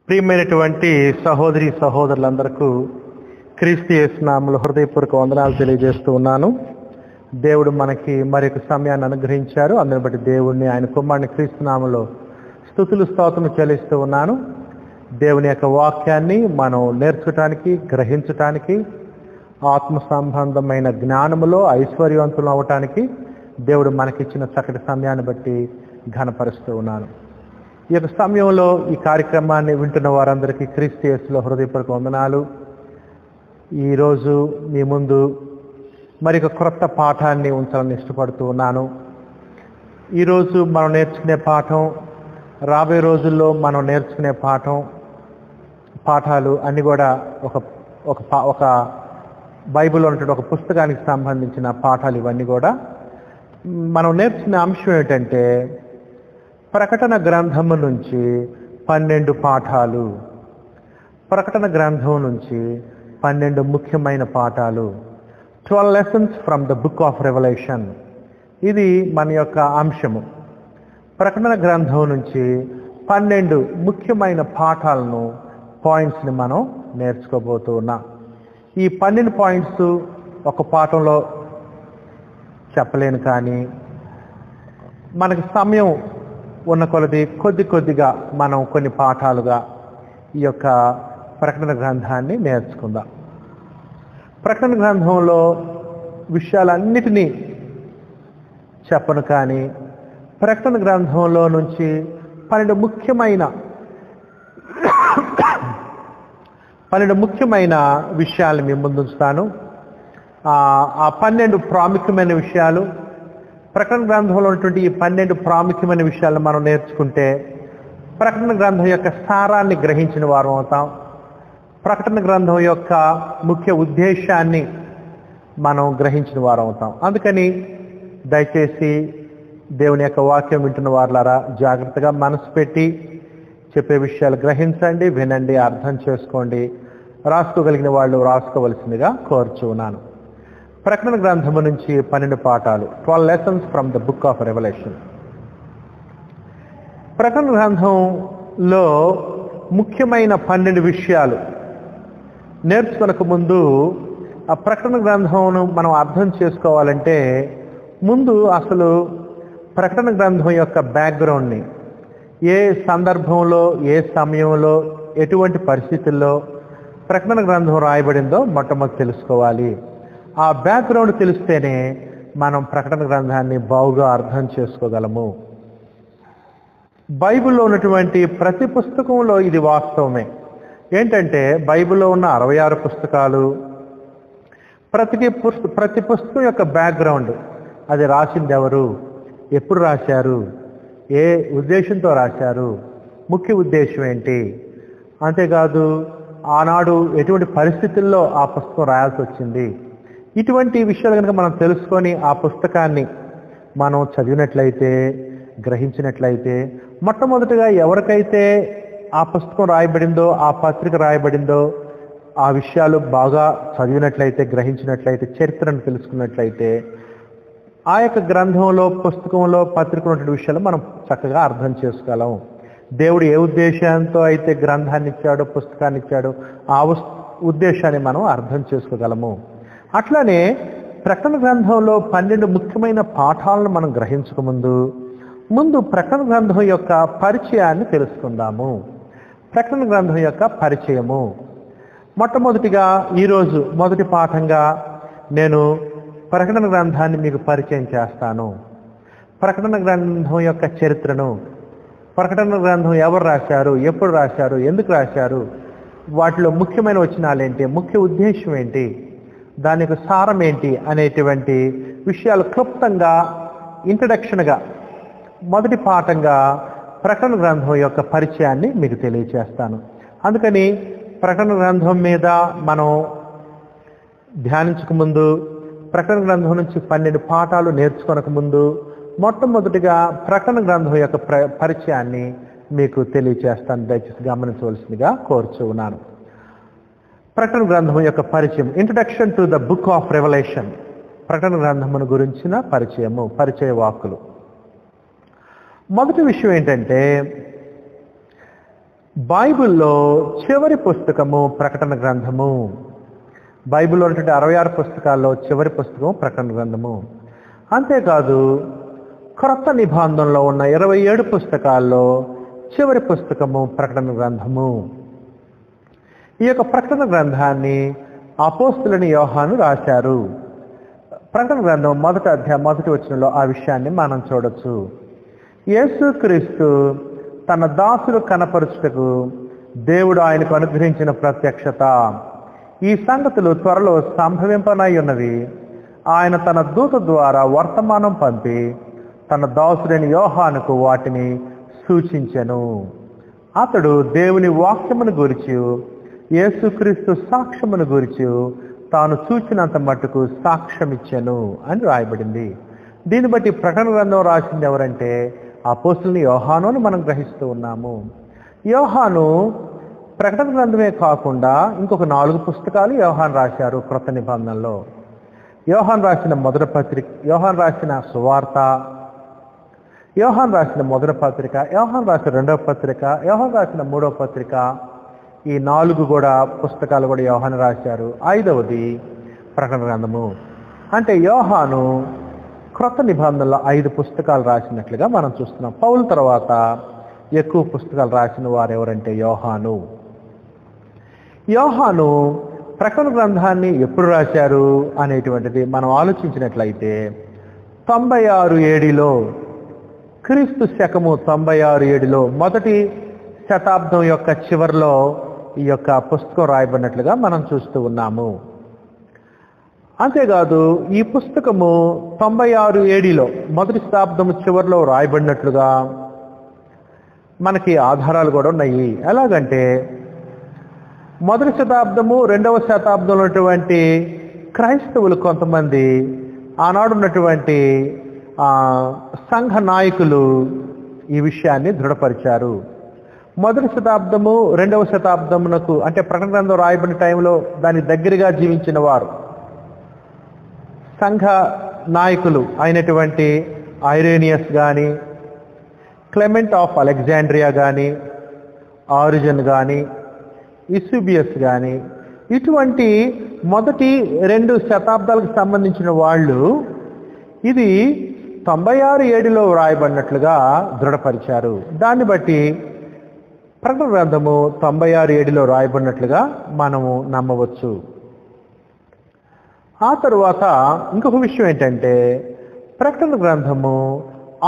ప్రియమైనటువంటి సహోదరి సహోదరులందరికీ క్రీస్తు యేసు నామములో హృదయపూర్వక వందనాలు తెలియజేస్తూ ఉన్నాను. దేవుడు మనకి మరొక సమయాన్ని అనుగ్రహించారు. అందుని బట్టి దేవుడిని, ఆయన కుమారుని క్రీస్తు నామములో స్తుతులు స్తోత్రములు చెల్లిస్తూ ఉన్నాను. దేవుని యొక్క వాక్యాన్ని మనం నేర్చుకోవటానికి, గ్రహించటానికి, ఆత్మ సంబంధమైన జ్ఞానములో ఐశ్వర్యవంతులు అవ్వటానికి దేవుడు మనకిచ్చిన చక్కటి సమయాన్ని బట్టి ఘనపరుస్తూ ఉన్నాను. ఈ యొక్క సమయంలో ఈ కార్యక్రమాన్ని వింటున్న వారందరికీ క్రీస్తు యేసులో హృదయపూర్వక వందనాలు. ఈరోజు మీ ముందు మరొక క్రొత్త పాఠాన్ని ఉంచాలని ఇష్టపడుతూ ఉన్నాను. ఈరోజు మనం నేర్చుకునే పాఠం, రాబోయే రోజుల్లో మనం నేర్చుకునే పాఠాలు అన్నీ కూడా ఒక బైబిల్లో ఉన్నటువంటి ఒక పుస్తకానికి సంబంధించిన పాఠాలు. ఇవన్నీ కూడా మనం నేర్చుకునే అంశం ఏంటంటే ప్రకటన గ్రంథము నుంచి 12 పాఠాలు. ప్రకటన గ్రంథం నుంచి 12 ముఖ్యమైన పాఠాలు. 12 lessons from the book of Revelation. ఇది మన యొక్క అంశము. ప్రకటన గ్రంథం నుంచి 12 ముఖ్యమైన పాఠాలను, పాయింట్స్ని మనం నేర్చుకోబోతూ ఉన్నాం. ఈ 12 పాయింట్స్ ఒక పాఠంలో చెప్పలేను, కానీ మనకి సమయం ఉన్న కొద్దిగా మనం కొన్ని పాఠాలుగా ఈ యొక్క ప్రకటన గ్రంథాన్ని నేర్చుకుందాం. ప్రకటన గ్రంథంలో విషయాలన్నిటినీ చెప్పను, కానీ ప్రకటన గ్రంథంలో నుంచి 12 ముఖ్యమైన విషయాలు మీ ముందు ఉంచుతాను. ఆ 12 ప్రాముఖ్యమైన విషయాలు, ప్రకటన గ్రంథంలో ఉన్నటువంటి ఈ 12 ప్రాముఖ్యమైన విషయాలను మనం నేర్చుకుంటే ప్రకటన గ్రంథం యొక్క సారాన్ని గ్రహించిన వారు అవుతాం. ప్రకటన గ్రంథం యొక్క ముఖ్య ఉద్దేశాన్ని మనం గ్రహించిన వారు అవుతాం. అందుకని దయచేసి దేవుని యొక్క వాక్యం వింటున్న వారులారా జాగ్రత్తగా మనసు పెట్టి చెప్పే విషయాలు గ్రహించండి, వినండి, అర్థం చేసుకోండి. రాసుకోగలిగిన వాళ్ళు రాసుకోవలసిందిగా కోరుచున్నాను. ప్రకటన గ్రంథము నుంచి 12 పాఠాలు, 12 lessons from the book of Revelation. ప్రకటన గ్రంథంలో ముఖ్యమైన 12 విషయాలు నేర్చుకొనక ముందు ఆ ప్రకటన గ్రంథంను మనం అర్థం చేసుకోవాలంటే ముందు అసలు ప్రకటన గ్రంథం యొక్క బ్యాక్గ్రౌండ్ని, ఏ సందర్భంలో, ఏ సమయంలో, ఎటువంటి పరిస్థితుల్లో ప్రకటన గ్రంథం రాయబడిందో మొట్టమొదటి తెలుసుకోవాలి. ఆ బ్యాక్గ్రౌండ్ తెలిస్తేనే మనం ప్రకటన గ్రంథాన్ని బాగుగా అర్థం చేసుకోగలము. బైబిల్లో ఉన్నటువంటి ప్రతి పుస్తకంలో ఇది వాస్తవమే. ఏంటంటే బైబిల్లో ఉన్న 66 పుస్తకాలు, ప్రతి పుస్తకం యొక్క బ్యాక్గ్రౌండ్, అది రాసింది ఎవరు, ఎప్పుడు రాశారు, ఏ ఉద్దేశంతో రాశారు, ముఖ్య ఉద్దేశం ఏంటి, అంతేకాదు ఆనాడు ఎటువంటి పరిస్థితుల్లో ఆ పుస్తకం రాయాల్సి వచ్చింది, ఇటువంటి విషయాలు కనుక మనం తెలుసుకొని ఆ పుస్తకాన్ని మనం చదివినట్లయితే, గ్రహించినట్లయితే, మొట్టమొదటిగా ఎవరికైతే ఆ పుస్తకం రాయబడిందో, ఆ పత్రిక రాయబడిందో, ఆ విషయాలు బాగా చదివినట్లయితే, గ్రహించినట్లయితే, చరిత్రను తెలుసుకున్నట్లయితే, ఆ యొక్క గ్రంథంలో, పుస్తకంలో, పత్రికలో ఉన్న విషయాలు మనం చక్కగా అర్థం చేసుకోగలం. దేవుడు ఏ ఉద్దేశంతో అయితే గ్రంథాన్ని ఇచ్చాడో, పుస్తకాన్ని ఇచ్చాడో, ఆ ఉద్దేశాన్ని మనం అర్థం చేసుకోగలము. అట్లానే ప్రకటన గ్రంథంలో 12 ముఖ్యమైన పాఠాలను మనం గ్రహించక ముందు ప్రకటన గ్రంథం యొక్క పరిచయాన్ని తెలుసుకుందాము. ప్రకటన గ్రంథం యొక్క పరిచయము. మొట్టమొదటిగా ఈరోజు మొదటి పాఠంగా నేను ప్రకటన గ్రంథాన్ని మీకు పరిచయం చేస్తాను. ప్రకటన గ్రంథం యొక్క చరిత్రను, ప్రకటన గ్రంథం ఎవరు రాశారు, ఎప్పుడు రాశారు, ఎందుకు రాశారు, వాటిలో ముఖ్యమైన వచనాలేంటి, ముఖ్య ఉద్దేశం ఏంటి, దాని యొక్క సారం ఏంటి అనేటువంటి విషయాలు క్లుప్తంగా, ఇంట్రడక్షన్గా, మొదటి పాఠంగా ప్రకటన గ్రంథం యొక్క పరిచయాన్ని మీకు తెలియచేస్తాను. అందుకని ప్రకటన గ్రంథం మీద మనం ధ్యానించక ముందు, ప్రకటన గ్రంథం నుంచి 12 పాఠాలు నేర్చుకొనక ముందు మొట్టమొదటిగా ప్రకటన గ్రంథం యొక్క పరిచయాన్ని మీకు తెలియచేస్తాను. దయచేసి గమనించవలసిందిగా కోరుచున్నాను. ప్రకటన గ్రంథం యొక్క పరిచయం, introduction to the book of revolution. ప్రకటన గ్రంథమును గురించిన పరిచయము, పరిచయ వాక్కులు. మొదటి విషయం ఏంటంటే బైబిల్లో చివరి పుస్తకము ప్రకటన గ్రంథము. బైబిల్లో ఉన్నటువంటి 66 పుస్తకాల్లో చివరి పుస్తకం ప్రకటన గ్రంథము. అంతేకాదు క్రొత్త నిబంధనలో ఉన్న 27 పుస్తకాల్లో చివరి పుస్తకము ప్రకటన గ్రంథము. ఈ యొక్క ప్రకటన గ్రంథాన్ని అపోస్తులని యోహాను రాశారు. ప్రకటన గ్రంథం 1వ అధ్యాయం 1వ వచనంలో ఆ విషయాన్ని మనం చూడొచ్చు. యేసుక్రీస్తు తన దాసులు కనపరుచుటకు దేవుడు ఆయనకు అనుగ్రహించిన ప్రత్యక్షత. ఈ సంగతులు త్వరలో సంభవింపనై ఉన్నవి. ఆయన తన దూత ద్వారా వర్తమానం పంపి తన దాసుడైన యోహానుకు వాటిని సూచించెను. అతడు దేవుని వాక్యమును గురించి యేసుక్రీస్తు సాక్ష్యమును గురించి తాను చూచినంత మట్టుకు సాక్ష్యమిచ్చెను అని రాయబడింది. దీన్ని బట్టి ప్రకటన గ్రంథం రాసింది ఎవరంటే అపోస్తులని యోహాను అని మనం గ్రహిస్తూ ఉన్నాము. యోహాను ప్రకటన గ్రంథమే కాకుండా ఇంకొక 4 పుస్తకాలు యోహాను రాశారు క్రొత్త నిబంధనలో. యోహాను రాసిన మొదటి పత్రిక, యోహాను రాసిన సువార్త, యోహాను రాసిన మొదటి పత్రిక, యోహాను రాసిన 2వ పత్రిక, యోహాను రాసిన 3వ పత్రిక, ఈ 4 కూడా పుస్తకాలు కూడా యోహాను రాశారు. 5వది ప్రకటన గ్రంథము. అంటే యోహాను క్రొత్త నిబంధనలో 5 పుస్తకాలు రాసినట్లుగా మనం చూస్తున్నాం. పౌలు తర్వాత ఎక్కువ పుస్తకాలు రాసిన వారు ఎవరంటే యోహాను. యోహాను ప్రకటన గ్రంథాన్ని ఎప్పుడు రాశారు అనేటువంటిది మనం ఆలోచించినట్లయితే 96 ADలో, క్రీస్తు శకము 96 ADలో, మొదటి శతాబ్దం యొక్క చివరిలో ఈ యొక్క పుస్తకం రాయబడినట్లుగా మనం చూస్తూ ఉన్నాము. అంతేకాదు ఈ పుస్తకము 96 ADలో మొదటి శతాబ్దము చివరిలో రాయబడినట్లుగా మనకి ఆధారాలు కూడా ఉన్నాయి. ఎలాగంటే మొదటి శతాబ్దము 2వ శతాబ్దంలో ఉన్నటువంటి క్రైస్తవులు కొంతమంది ఆనాడు ఉన్నటువంటి సంఘ నాయకులు ఈ విషయాన్ని దృఢపరిచారు. మొదటి శతాబ్దము 2వ శతాబ్దమునకు అంటే ప్రకటన గ్రంథం రాయబడిన టైంలో దాని దగ్గరగా జీవించిన వారు సంఘ నాయకులు అయినటువంటి ఐరేనియస్ కానీ, క్లెమెంట్ ఆఫ్ అలెగ్జాండ్రియా కానీ, ఆరిజన్ కానీ, ఇసుబియస్ కానీ, ఇటువంటి మొదటి 2 శతాబ్దాలకు సంబంధించిన వాళ్ళు ఇది 96 ADలో రాయబడినట్లుగా దృఢపరిచారు. దాన్ని బట్టి ప్రకటన గ్రంథము 96 ADలో రాయబడినట్లుగా మనము నమ్మవచ్చు. ఆ తరువాత ఇంకొక విషయం ఏంటంటే ప్రకటన గ్రంథము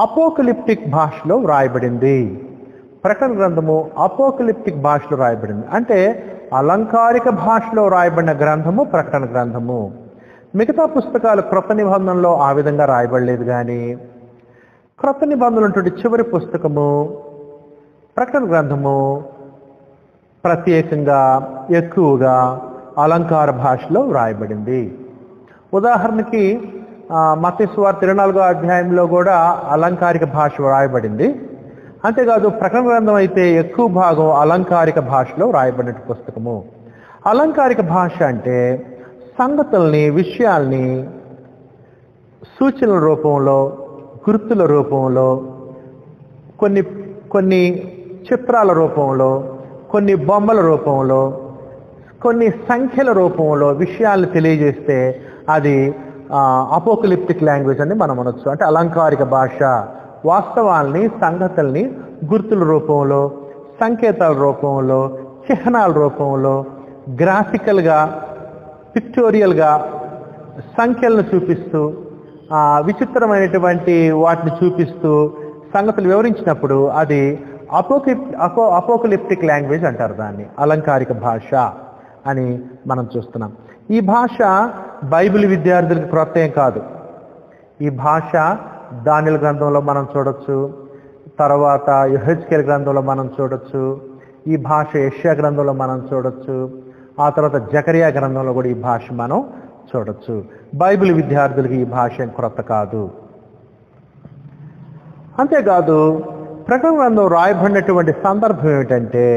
అపోకలిప్టిక్ భాషలో రాయబడింది. ప్రకటన గ్రంథము అపోకలిప్టిక్ భాషలో రాయబడింది అంటే అలంకారిక భాషలో రాయబడిన గ్రంథము ప్రకటన గ్రంథము. మిగతా పుస్తకాలు క్రొత్త నిబంధనలో ఆ విధంగా రాయబడలేదు. కానీ క్రొత్త నిబంధనలు చివరి పుస్తకము ప్రకటన గ్రంథము ప్రత్యేకంగా ఎక్కువగా అలంకార భాషలో రాయబడింది. ఉదాహరణకి మత్తయి సువార్త 24వ అధ్యాయంలో కూడా అలంకారిక భాష రాయబడింది. అంతేకాదు ప్రకటన గ్రంథం అయితే ఎక్కువ భాగం అలంకారిక భాషలో రాయబడిన పుస్తకము. అలంకారిక భాష అంటే సంగతుల్ని, విషయాల్ని సూచనల రూపంలో, గుర్తుల రూపంలో, కొన్ని చిత్రాల రూపంలో, కొన్ని బొమ్మల రూపంలో, కొన్ని సంఖ్యల రూపంలో విషయాలను తెలియజేస్తే అది అపోకలిప్టిక్ లాంగ్వేజ్ అని మనం అనొచ్చు. అంటే అలంకారిక భాష వాస్తవాల్ని, సంగతుల్ని గుర్తుల రూపంలో, సంకేతాల రూపంలో, చిహ్నాల రూపంలో, గ్రాఫికల్గా, పిక్టోరియల్గా సంఖ్యలను చూపిస్తూ విచిత్రమైనటువంటి వాటిని చూపిస్తూ సంగతులు వివరించినప్పుడు అది అపోకలిప్టిక్ లాంగ్వేజ్ అంటారు. దాన్ని అలంకారిక భాష అని మనం చూస్తున్నాం. ఈ భాష బైబిల్ విద్యార్థులకు క్రొత్త ఏం కాదు. ఈ భాష దానియేలు గ్రంథంలో మనం చూడొచ్చు, తర్వాత యెహెజ్కేలు గ్రంథంలో మనం చూడొచ్చు, ఈ భాష యెషయా గ్రంథంలో మనం చూడొచ్చు, ఆ తర్వాత జకరియా గ్రంథంలో కూడా ఈ భాష మనం చూడొచ్చు. బైబిల్ విద్యార్థులకి ఈ భాష ఏం క్రొత్త కాదు. అంతేకాదు ప్రకటన గ్రంథం రాయబడినటువంటి సందర్భం ఏమిటంటే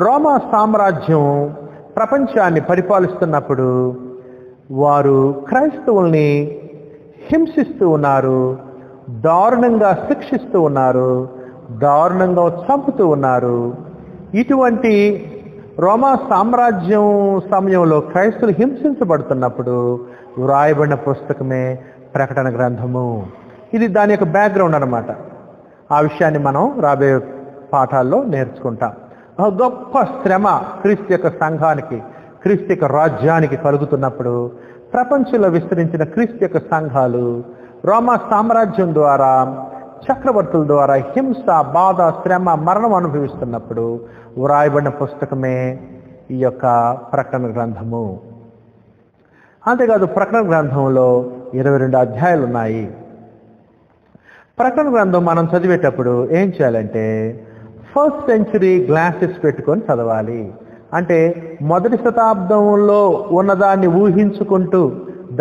రోమా సామ్రాజ్యం ప్రపంచాన్ని పరిపాలిస్తున్నప్పుడు వారు క్రైస్తవుల్ని హింసిస్తూ ఉన్నారు, దారుణంగా శిక్షిస్తూ ఉన్నారు, దారుణంగా చంపుతూ ఉన్నారు. ఇటువంటి రోమా సామ్రాజ్యం సమయంలో క్రైస్తవులు హింసించబడుతున్నప్పుడు వ్రాయబడిన పుస్తకమే ప్రకటన గ్రంథము. ఇది దాని యొక్క బ్యాక్గ్రౌండ్ అన్నమాట. ఆ విషయాన్ని మనం రాబోయే పాఠాల్లో నేర్చుకుంటాం. గొప్ప శ్రమ క్రీస్తు యొక్క సంఘానికి, క్రీస్తు యొక్క రాజ్యానికి కలుగుతున్నప్పుడు ప్రపంచంలో విస్తరించిన క్రీస్తు యొక్క సంఘాలు రోమా సామ్రాజ్యం ద్వారా, చక్రవర్తుల ద్వారా హింస, బాధ, శ్రమ, మరణం అనుభవిస్తున్నప్పుడు వ్రాయబడిన పుస్తకమే ఈ యొక్క ప్రకటన గ్రంథము. అంతేకాదు ప్రకటన గ్రంథంలో 22 అధ్యాయాలు ఉన్నాయి. ప్రకటన గ్రంథం మనం చదివేటప్పుడు ఏం చేయాలంటే ఫస్ట్ సెంచరీ గ్లాసెస్ పెట్టుకొని చదవాలి. అంటే మొదటి శతాబ్దంలో ఉన్నదాన్ని ఊహించుకుంటూ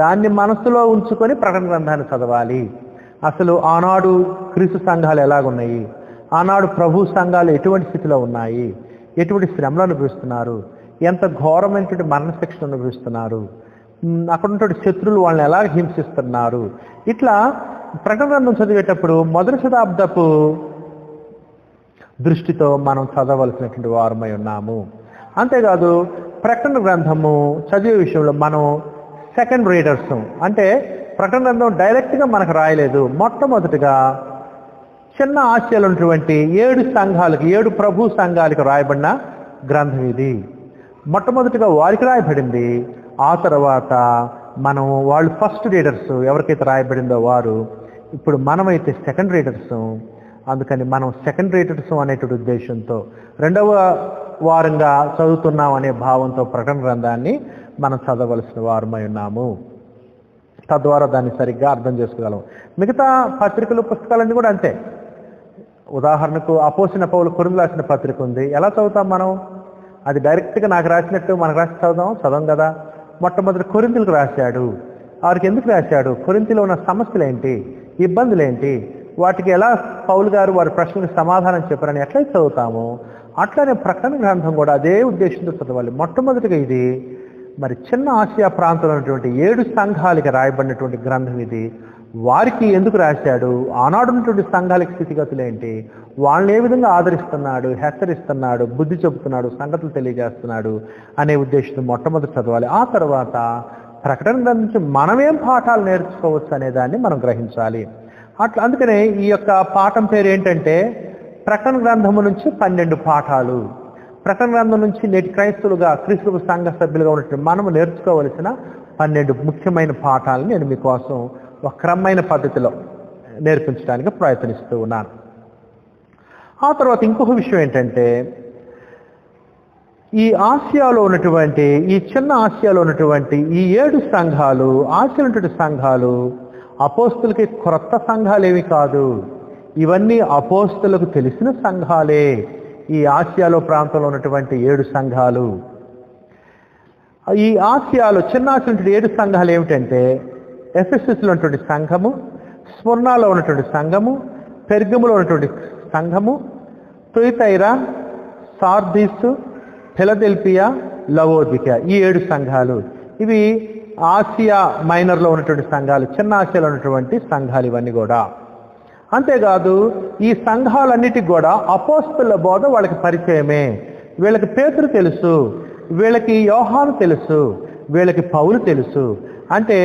దాన్ని మనసులో ఉంచుకొని ప్రకటన గ్రంథాన్ని చదవాలి. అసలు ఆనాడు క్రీస్తు సంఘాలు ఎలాగున్నాయి, ఆనాడు ప్రభు సంఘాలు ఎటువంటి స్థితిలో ఉన్నాయి, ఎటువంటి శ్రమలు అనుభవిస్తున్నారు, ఎంత ఘోరమైనటువంటి మరణశిక్షణ అనుభవిస్తున్నారు, అక్కడ ఉన్నటువంటి శత్రువులు వాళ్ళని ఎలా హింసిస్తున్నారు. ఇట్లా ప్రకటన గ్రంథం చదివేటప్పుడు మొదటి శతాబ్దపు దృష్టితో మనం చదవలసినటువంటి వారమై ఉన్నాము. అంతేకాదు ప్రకటన గ్రంథము చదివే విషయంలో మనం సెకండ్ రీడర్స్. అంటే ప్రకటన గ్రంథం డైరెక్ట్గా మనకు రాయలేదు. మొట్టమొదటిగా చిన్న ఆసియాలో ఉన్నటువంటి 7 సంఘాలకి, 7 ప్రభు సంఘాలకి రాయబడిన గ్రంథం ఇది. మొట్టమొదటిగా వారికి రాయబడింది. ఆ తర్వాత మనం వాళ్ళు ఫస్ట్ రీడర్స్, ఎవరికైతే రాయబడిందో వారు. ఇప్పుడు మనమైతే సెకండ్ రీడర్స్. అందుకని మనం సెకండ్ రీడర్స్ అనేటువంటి ఉద్దేశంతో రెండవ వారంగా చదువుతున్నాం అనే భావంతో ప్రకటన గ్రంథాన్ని మనం చదవలసిన వారమై ఉన్నాము. తద్వారా దాన్ని సరిగ్గా అర్థం చేసుకోగలం. మిగతా పత్రికలు, పుస్తకాలన్నీ కూడా అంతే. ఉదాహరణకు అపోస్తలుడైన పౌలు కొరింథీయులకు రాసిన పత్రిక ఉంది. ఎలా చదువుతాం మనం? అది డైరెక్ట్గా నాకు రాసినట్టు మనకు రాసి చదవం కదా. మొట్టమొదటి కొరింథీయులకు రాశాడు. వారికి ఎందుకు రాశాడు? కొరింథీలో ఉన్న సమస్యలు ఏంటి, ఇబ్బందులు ఏంటి, వాటికి ఎలా పౌలు గారు వారి ప్రశ్నలకు సమాధానం చెప్పారని ఎట్లయితే చదువుతామో అట్లానే ప్రకటన గ్రంథం కూడా అదే ఉద్దేశంతో చదవాలి. మొట్టమొదటిగా ఇది మరి చిన్న ఆసియా ప్రాంతంలో ఉన్నటువంటి 7 సంఘాలకి రాయబడినటువంటి గ్రంథం ఇది. వారికి ఎందుకు రాశాడు, ఆనాడు ఉన్నటువంటి సంఘాలకి స్థితిగతులు ఏంటి, వాళ్ళని ఏ విధంగా ఆదరిస్తున్నాడు, హెచ్చరిస్తున్నాడు, బుద్ధి చెబుతున్నాడు, సంగతులు తెలియజేస్తున్నాడు అనే ఉద్దేశంతో మొట్టమొదటి చదవాలి. ఆ తర్వాత ప్రకటన గ్రంథం నుంచి మనమేం పాఠాలు నేర్చుకోవచ్చు అనే దాన్ని మనం గ్రహించాలి. అందుకనే ఈ యొక్క పాఠం పేరు ఏంటంటే ప్రకటన గ్రంథము నుంచి 12 పాఠాలు. ప్రకటన గ్రంథం నుంచి నేటి క్రైస్తవులుగా, క్రీస్తు సంఘ సభ్యులుగా ఉన్నటువంటి మనము నేర్చుకోవలసిన 12 ముఖ్యమైన పాఠాలను నేను మీకోసం ఒక క్రమమైన పద్ధతిలో నేర్పించడానికి ప్రయత్నిస్తూ ఉన్నాను. ఆ తర్వాత ఇంకొక విషయం ఏంటంటే ఈ ఆసియాలో ఉన్నటువంటి, ఈ చిన్న ఆసియాలో ఉన్నటువంటి ఈ 7 సంఘాలు, ఆసియాలో ఉన్నటువంటి సంఘాలు అపోస్తలుకి క్రొత్త సంఘాలు ఏమి కాదు. ఇవన్నీ అపోస్తలకు తెలిసిన సంఘాలే. ఈ ఆసియాలో ప్రాంతంలో ఉన్నటువంటి 7 సంఘాలు. ఈ ఆసియాలో, చిన్న ఆసియాలో 7 సంఘాలు ఏమిటంటే ఎఫెసస్లో ఉన్నటువంటి సంఘము, స్ముర్నాలో ఉన్నటువంటి సంఘము, పెర్గములో ఉన్నటువంటి సంఘము, తుయతైరా, సార్దీసు, ఫిలదెల్ఫియా, లవోదికియా, ఈ 7 సంఘాలు. ఇవి ఆసియా మైనర్లో ఉన్నటువంటి సంఘాలు, చిన్న ఆసియాలో ఉన్నటువంటి సంఘాలు ఇవన్నీ కూడా. అంతేకాదు ఈ సంఘాలన్నిటికి కూడా అపోస్తలుల బోధ వాళ్ళకి పరిచయమే. వీళ్ళకి పేతురు తెలుసు, వీళ్ళకి యోహాను తెలుసు, వీళ్ళకి పౌలు తెలుసు. అంటే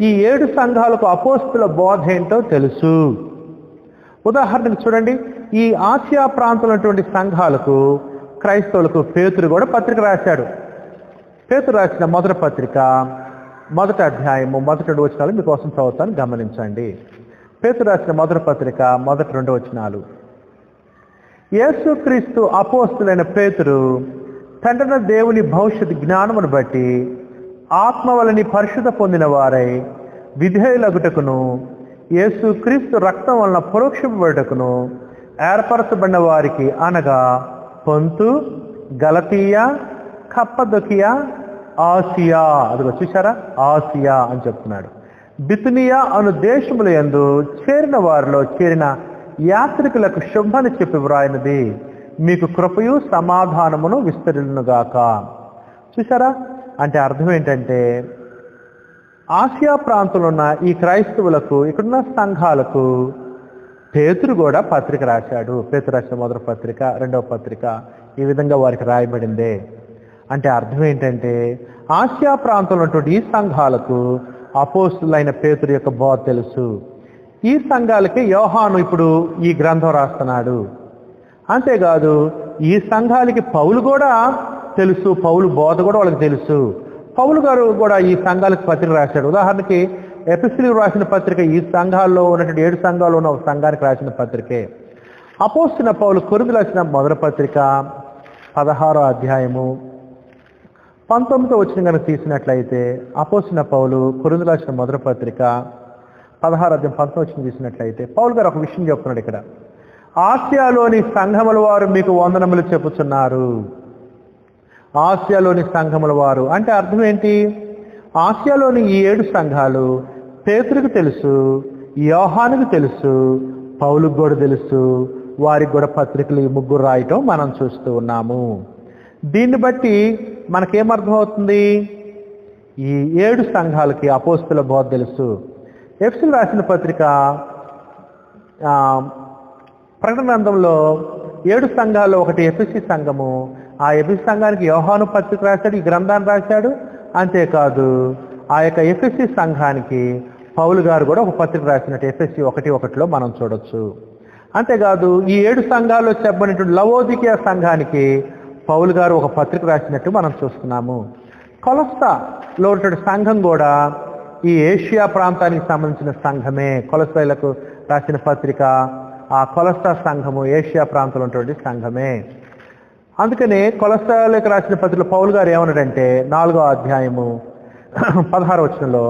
ఈ 7 సంఘాలకు అపోస్తలుల బోధ ఏంటో తెలుసు. ఉదాహరణకు చూడండి, ఈ ఆసియా ప్రాంతంలో ఉన్నటువంటి సంఘాలకు, క్రైస్తవులకు పేతురు కూడా పత్రిక రాశాడు. పేతురు రాసిన మొదటి పత్రిక 1వ అధ్యాయము 1-2 వచనాలు మీకోసం చదువుతాను, గమనించండి. పేతురు రాసిన మొదటి పత్రిక 1-2 వచనాలు. యేసుక్రీస్తు అపోస్తలుడైన పేతురు తండ్రిన దేవుని భవిష్యత్ జ్ఞానమును బట్టి ఆత్మ వలని పరిశుద్ధ పొందిన వారై విధేయులగుటకును యేసుక్రీస్తు రక్తం వలన పరోక్షపబడుటకును ఏర్పరచబడిన వారికి, అనగా పొంతు, గలతీయ, కప్పదొకియా, ఆసియా, అదిగో చూసారా, ఆసియా అని చెప్తున్నాడు, బితునియా అను దేశముల యందు చేరిన వారిలో చేరిన యాత్రికులకు శుభాన్ని చెప్పి వ్రాయినది, మీకు కృపయు సమాధానమును విస్తరిల్లునుగాక. చూసారా, అంటే అర్థం ఏంటంటే ఆసియా ప్రాంతంలో ఉన్న ఈ క్రైస్తవులకు, ఇక్కడున్న సంఘాలకు పేతురు కూడా పత్రిక రాశాడు. పేతురు రాసిన మొదటి పత్రిక, 2వ పత్రిక, ఈ విధంగా వారికి రాయబడిందే. అంటే అర్థం ఏంటంటే ఆసియా ప్రాంతంలో ఉన్నటువంటి ఈ సంఘాలకు అపోస్తులైన పేతురు యొక్క బోధ తెలుసు. ఈ సంఘాలకి యోహాను ఇప్పుడు ఈ గ్రంథం రాస్తున్నాడు. అంతేకాదు ఈ సంఘాలకి పౌలు కూడా తెలుసు, పౌలు బోధ కూడా వాళ్ళకి తెలుసు. పౌలు గారు కూడా ఈ సంఘాలకు పత్రిక రాశాడు. ఉదాహరణకి ఎఫెసీయులకు రాసిన పత్రిక ఈ సంఘాల్లో ఉన్నటువంటి 7 సంఘాల్లో ఉన్న ఒక సంఘానికి రాసిన పత్రికే. అపోస్తలుడైన పౌలు కొరింథీయులకు రాసిన మొదటి పత్రిక 16వ అధ్యాయము 19వ వచనం కనుక తీసినట్లయితే, అపోస్తలుడైన పౌలు కొరింథీయులకు రాసిన మొదటి పత్రిక 16వ అధ్యాయం 19వ వచనం తీసినట్లయితే పౌలు గారు ఒక విషయం చెప్తున్నాడు ఇక్కడ. ఆసియాలోని సంఘముల వారు మీకు వందనములు చెప్పుచున్నారు. ఆసియాలోని సంఘముల వారు అంటే అర్థం ఏంటి? ఆసియాలోని ఈ 7 సంఘాలు పేతురుకు తెలుసు, యోహానుకు తెలుసు, పౌలుకు కూడా తెలుసు. వారికి కూడా పత్రికలు ఈ ముగ్గురు రాయటం మనం చూస్తూ ఉన్నాము. దీన్ని బట్టి మనకేమర్థమవుతుంది? ఈ 7 సంఘాలకి అపోస్తుల బోధ తెలుసు. ఎఫెసీయులకు రాసిన పత్రిక ప్రకటన గ్రంథంలో 7 సంఘాల్లో ఒకటి ఎఫెసీ సంఘము. ఆ ఎఫెసీ సంఘానికి యోహాను పత్రిక రాశాడు, ఈ గ్రంథాన్ని రాశాడు. అంతేకాదు ఆ యొక్క ఎఫెసీ సంఘానికి పౌలు గారు కూడా ఒక పత్రిక రాసినట్టు ఎఫెసీ 1:1లో మనం చూడొచ్చు. అంతేకాదు ఈ 7 సంఘాల్లో చెప్పబడినటువంటి లవోదికీయ సంఘానికి పౌలు గారు ఒక పత్రిక రాసినట్టు మనం చూస్తున్నాము. కొలొస్సాలో ఉన్నటువంటి సంఘం కూడా ఈ ఏషియా ప్రాంతానికి సంబంధించిన సంఘమే. కొలొస్సీలకు రాసిన పత్రిక ఆ కొలొస్సా సంఘము ఏషియా ప్రాంతంలో ఉన్నటువంటి సంఘమే. అందుకనే కొలొస్సీలకు రాసిన పత్రికలో పౌలు గారు ఏమన్నాడంటే 4వ అధ్యాయము 16వ వచనంలో,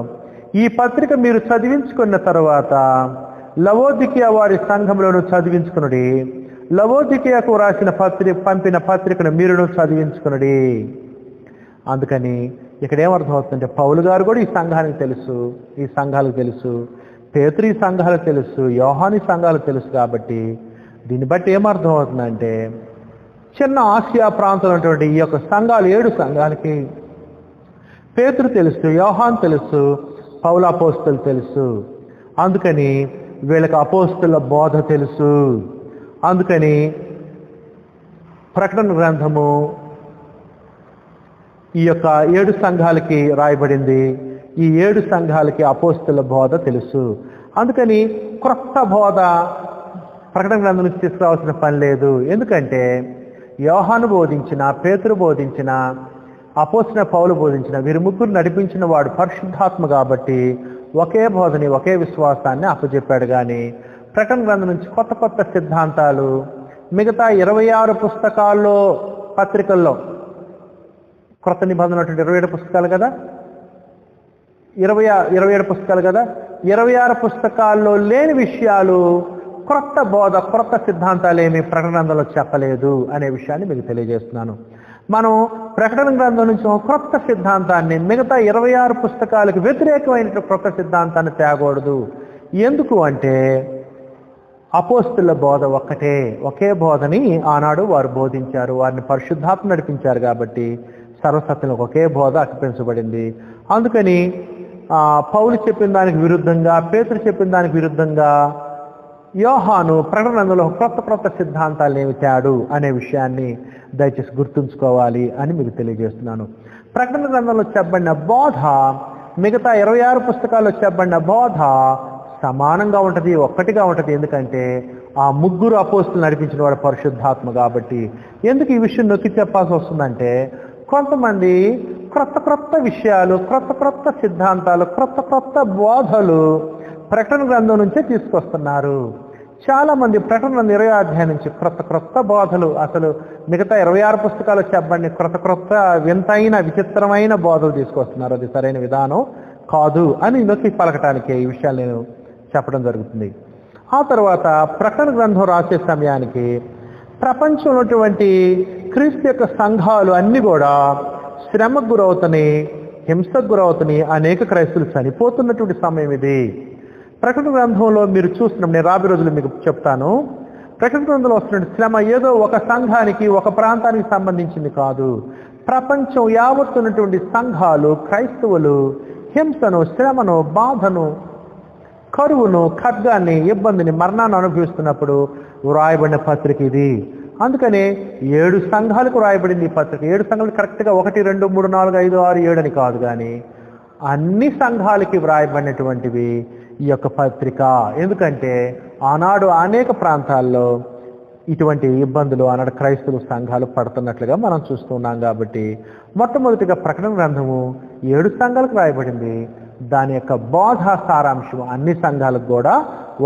ఈ పత్రిక మీరు చదివించుకున్న తరువాత లవోదికీయ వారి సంఘంలోను చదివించుకునుడి. లవోదికీయకు రాసిన పంపిన పత్రికను మీరును చదివించుకునుడి. అందుకని ఇక్కడ ఏమర్థమవుతుందంటే పౌలు గారు కూడా ఈ సంఘానికి తెలుసు, ఈ సంఘాలకు తెలుసు, పేతురు ఈ సంఘాలకు తెలుసు, యోహాను ఈ సంఘాలకు తెలుసు. కాబట్టి దీన్ని బట్టి ఏమర్థం అవుతుందంటే చిన్న ఆసియా ప్రాంతంలో ఉన్నటువంటి ఈ యొక్క సంఘాలు 7 సంఘాలకి పేతురు తెలుసు, యోహాను తెలుసు, పౌలు అపోస్తలు తెలుసు. అందుకని వీళ్ళకి అపోస్తల బోధ తెలుసు. అందుకని ప్రకటన గ్రంథము ఈ యొక్క 7 సంఘాలకి రాయబడింది. ఈ 7 సంఘాలకి అపోస్తల బోధ తెలుసు. అందుకని క్రొత్త బోధ ప్రకటన గ్రంథం నుంచి తీసుకురావాల్సిన పని లేదు. ఎందుకంటే యోహాను బోధించిన, పేతురు బోధించిన, అపోస్తలుడైన పౌలు బోధించిన వీరు ముగ్గురు నడిపించిన వాడు పరిశుద్ధాత్మ. కాబట్టి ఒకే బోధని, ఒకే విశ్వాసాన్ని అప్పచెప్పాడు. కానీ ప్రకటన గ్రంథం నుంచి కొత్త కొత్త సిద్ధాంతాలు మిగతా 26 పుస్తకాల్లో పత్రికల్లో, క్రొత్త నిబంధన 27 పుస్తకాలు కదా, 27 పుస్తకాలు కదా, 26 పుస్తకాల్లో లేని విషయాలు, క్రొత్త బోధ, క్రొత్త సిద్ధాంతాలు ఏమి ప్రకటన గ్రంథంలో చెప్పలేదు అనే విషయాన్ని మీకు తెలియజేస్తున్నాను. మనం ప్రకటన గ్రంథం నుంచి క్రొత్త సిద్ధాంతాన్ని మిగతా 26 పుస్తకాలకు వ్యతిరేకమైన క్రొత్త సిద్ధాంతాన్ని తేకూడదు. ఎందుకు అంటే అపోస్తలుల బోధ ఒక్కటే, ఒకే బోధని ఆనాడు వారు బోధించారు, వారిని పరిశుద్ధాత్మ నడిపించారు. కాబట్టి సర్వసత్యంలో ఒకే బోధ అర్పించబడింది. అందుకని పౌలు చెప్పిన దానికి విరుద్ధంగా, పేతురు చెప్పిన దానికి విరుద్ధంగా యోహాను ప్రకటన గ్రంథంలో క్రొత్త సిద్ధాంతాలు ఏమిటాడు అనే విషయాన్ని దయచేసి గుర్తుంచుకోవాలి అని మీకు తెలియజేస్తున్నాను. ప్రకటన గ్రంథంలో చెప్పబడిన బోధ మిగతా 26 పుస్తకాల్లో చెప్పబడిన బోధ సమానంగా ఉంటుంది, ఒక్కటిగా ఉంటుంది. ఎందుకంటే ఆ ముగ్గురు అపోస్తలులు నడిపించిన వాడు పరిశుద్ధాత్మ. కాబట్టి ఎందుకు ఈ విషయం నొక్కి చెప్పాల్సి వస్తుందంటే కొంతమంది క్రొత్త విషయాలు, క్రొత్త సిద్ధాంతాలు, క్రొత్త బోధలు ప్రకటన గ్రంథం నుంచే తీసుకొస్తున్నారు. చాలా మంది ప్రకటన గ్రంథం 20వ అధ్యాయం నుంచి క్రొత్త బోధలు, అసలు మిగతా 26 పుస్తకాలు చెప్పండి క్రొత్త వింతైన విచిత్రమైన బోధలు తీసుకొస్తున్నారు. అది సరైన విధానం కాదు అని నొక్కి పలకటానికి ఈ విషయాలు నేను చెప్పడం జరుగుతుంది. ఆ తర్వాత ప్రకటన గ్రంథం రాసే సమయానికి ప్రపంచంలో ఉన్నటువంటి క్రీస్తు యొక్క సంఘాలు అన్ని కూడా శ్రమకు గురవుతున్నాయి, హింసకు గురవుతున్నాయి. అనేక క్రైస్తవులు చనిపోతున్నటువంటి సమయం ఇది. ప్రకటన గ్రంథంలో మీరు చూస్తున్నాం, నేను రాబోయే రోజులు మీకు చెప్తాను. ప్రకటన గ్రంథంలో వస్తున్న శ్రమ ఏదో ఒక సంఘానికి, ఒక ప్రాంతానికి సంబంధించింది కాదు. ప్రపంచం యావత్తున్నటువంటి సంఘాలు, క్రైస్తవులు హింసను, శ్రమను, బాధను, కరువును, ఖడ్గాన్ని, ఇబ్బందిని, మరణాన్ని అనుభవిస్తున్నప్పుడు వ్రాయబడిన పత్రిక ఇది. అందుకనే 7 సంఘాలకు రాయబడింది ఈ పత్రిక. 7 సంఘాలు కరెక్ట్గా 1, 2, 3, 4, 5, 6, 7 అని కాదు, కానీ అన్ని సంఘాలకి వ్రాయబడినటువంటివి ఈ యొక్క పత్రిక. ఎందుకంటే ఆనాడు అనేక ప్రాంతాల్లో ఇటువంటి ఇబ్బందులు ఆనాడు క్రైస్తవ సంఘాలు పడుతున్నట్లుగా మనం చూస్తున్నాం. కాబట్టి మొట్టమొదటిగా ప్రకటన గ్రంథము 7 సంఘాలకు రాయబడింది. దాని యొక్క బోధ సారాంశం అన్ని సంఘాలకు కూడా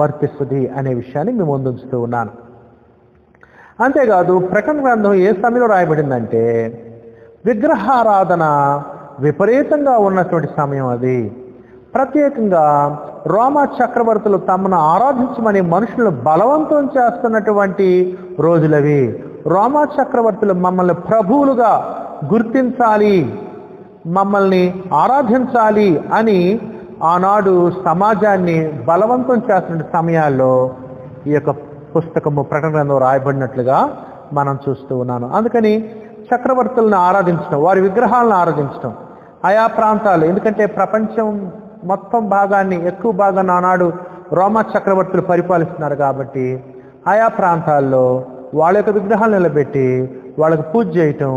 వర్తిస్తుంది అనే విషయాన్ని మేము ముందుంచుతూ ఉన్నాను. అంతేకాదు ప్రకటన గ్రంథం ఏ సమయంలో రాయబడిందంటే విగ్రహారాధన విపరీతంగా ఉన్నటువంటి సమయం అది. ప్రత్యేకంగా రోమా చక్రవర్తులు తమను ఆరాధించమని మనుషులను బలవంతం చేస్తున్నటువంటి రోజులవి. రోమా చక్రవర్తులు మమ్మల్ని ప్రభువులుగా గుర్తించాలి, మమ్మల్ని ఆరాధించాలి అని ఆనాడు సమాజాన్ని బలవంతం చేస్తున్న సమయాల్లో ఈ యొక్క పుస్తకము ప్రకటన గ్రంథం రాయబడినట్లుగా మనం చూస్తూ ఉన్నాను. అందుకని చక్రవర్తులను ఆరాధించడం, వారి విగ్రహాలను ఆరాధించడం ఆయా ప్రాంతాలు, ఎందుకంటే ప్రపంచం మొత్తం భాగాన్ని ఎక్కువ భాగాన్ని ఆనాడు రోమా చక్రవర్తులు పరిపాలిస్తున్నారు. కాబట్టి ఆయా ప్రాంతాల్లో వాళ్ళ యొక్క విగ్రహాలు నిలబెట్టి వాళ్ళకు పూజ చేయటం,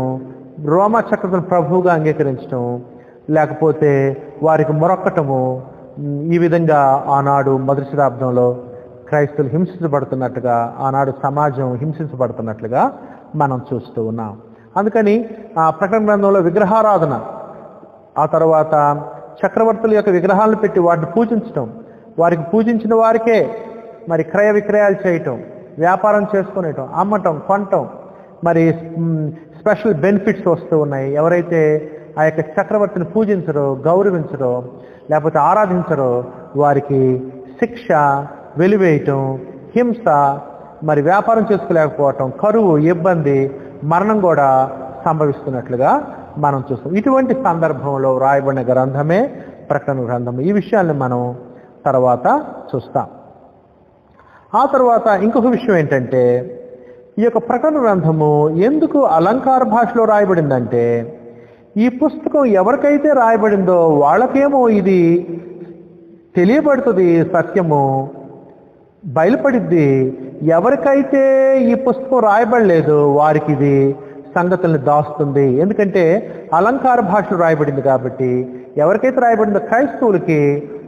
రోమా చక్రవర్తులను ప్రభువుగా అంగీకరించడం, లేకపోతే వారికి మొరక్కటము, ఈ విధంగా ఆనాడు మొదటి శతాబ్దంలో క్రైస్తవులు హింసించబడుతున్నట్టుగా, ఆనాడు సమాజం హింసించబడుతున్నట్లుగా మనం చూస్తూ ఉన్నాం. అందుకని ఆ ప్రకటన గ్రంథంలో విగ్రహారాధన, ఆ తర్వాత చక్రవర్తుల యొక్క విగ్రహాలను పెట్టి వాటిని పూజించటం, వారికి పూజించిన వారికే మరి క్రయ విక్రయాలు చేయటం, వ్యాపారం చేసుకునేటం, అమ్మటం, కొనటం, మరి స్పెషల్ బెనిఫిట్స్ వస్తూ ఉన్నాయి. ఎవరైతే ఆ యొక్క చక్రవర్తిని పూజించరో, గౌరవించరో, లేకపోతే ఆరాధించరో వారికి శిక్ష, వెలివేయటం, హింస, మరి వ్యాపారం చేసుకోలేకపోవటం, కరువు, ఇబ్బంది, మరణం కూడా సంభవిస్తున్నట్లుగా మనం చూస్తాం. ఇటువంటి సందర్భంలో రాయబడిన గ్రంథమే ప్రకటన గ్రంథము. ఈ విషయాన్ని మనం తర్వాత చూస్తాం. ఆ తర్వాత ఇంకొక విషయం ఏంటంటే ఈ యొక్క ప్రకటన గ్రంథము ఎందుకు అలంకార భాషలో రాయబడిందంటే ఈ పుస్తకం ఎవరికైతే రాయబడిందో వాళ్ళకేమో ఇది తెలియబడుతుంది, సత్యము బయలుపడిద్ది. ఎవరికైతే ఈ పుస్తకం రాయబడలేదు వారికి ఇది సంగతుల్ని దాస్తుంది. ఎందుకంటే అలంకార భాషలో రాయబడింది కాబట్టి ఎవరికైతే రాయబడిందో క్రైస్తవులకి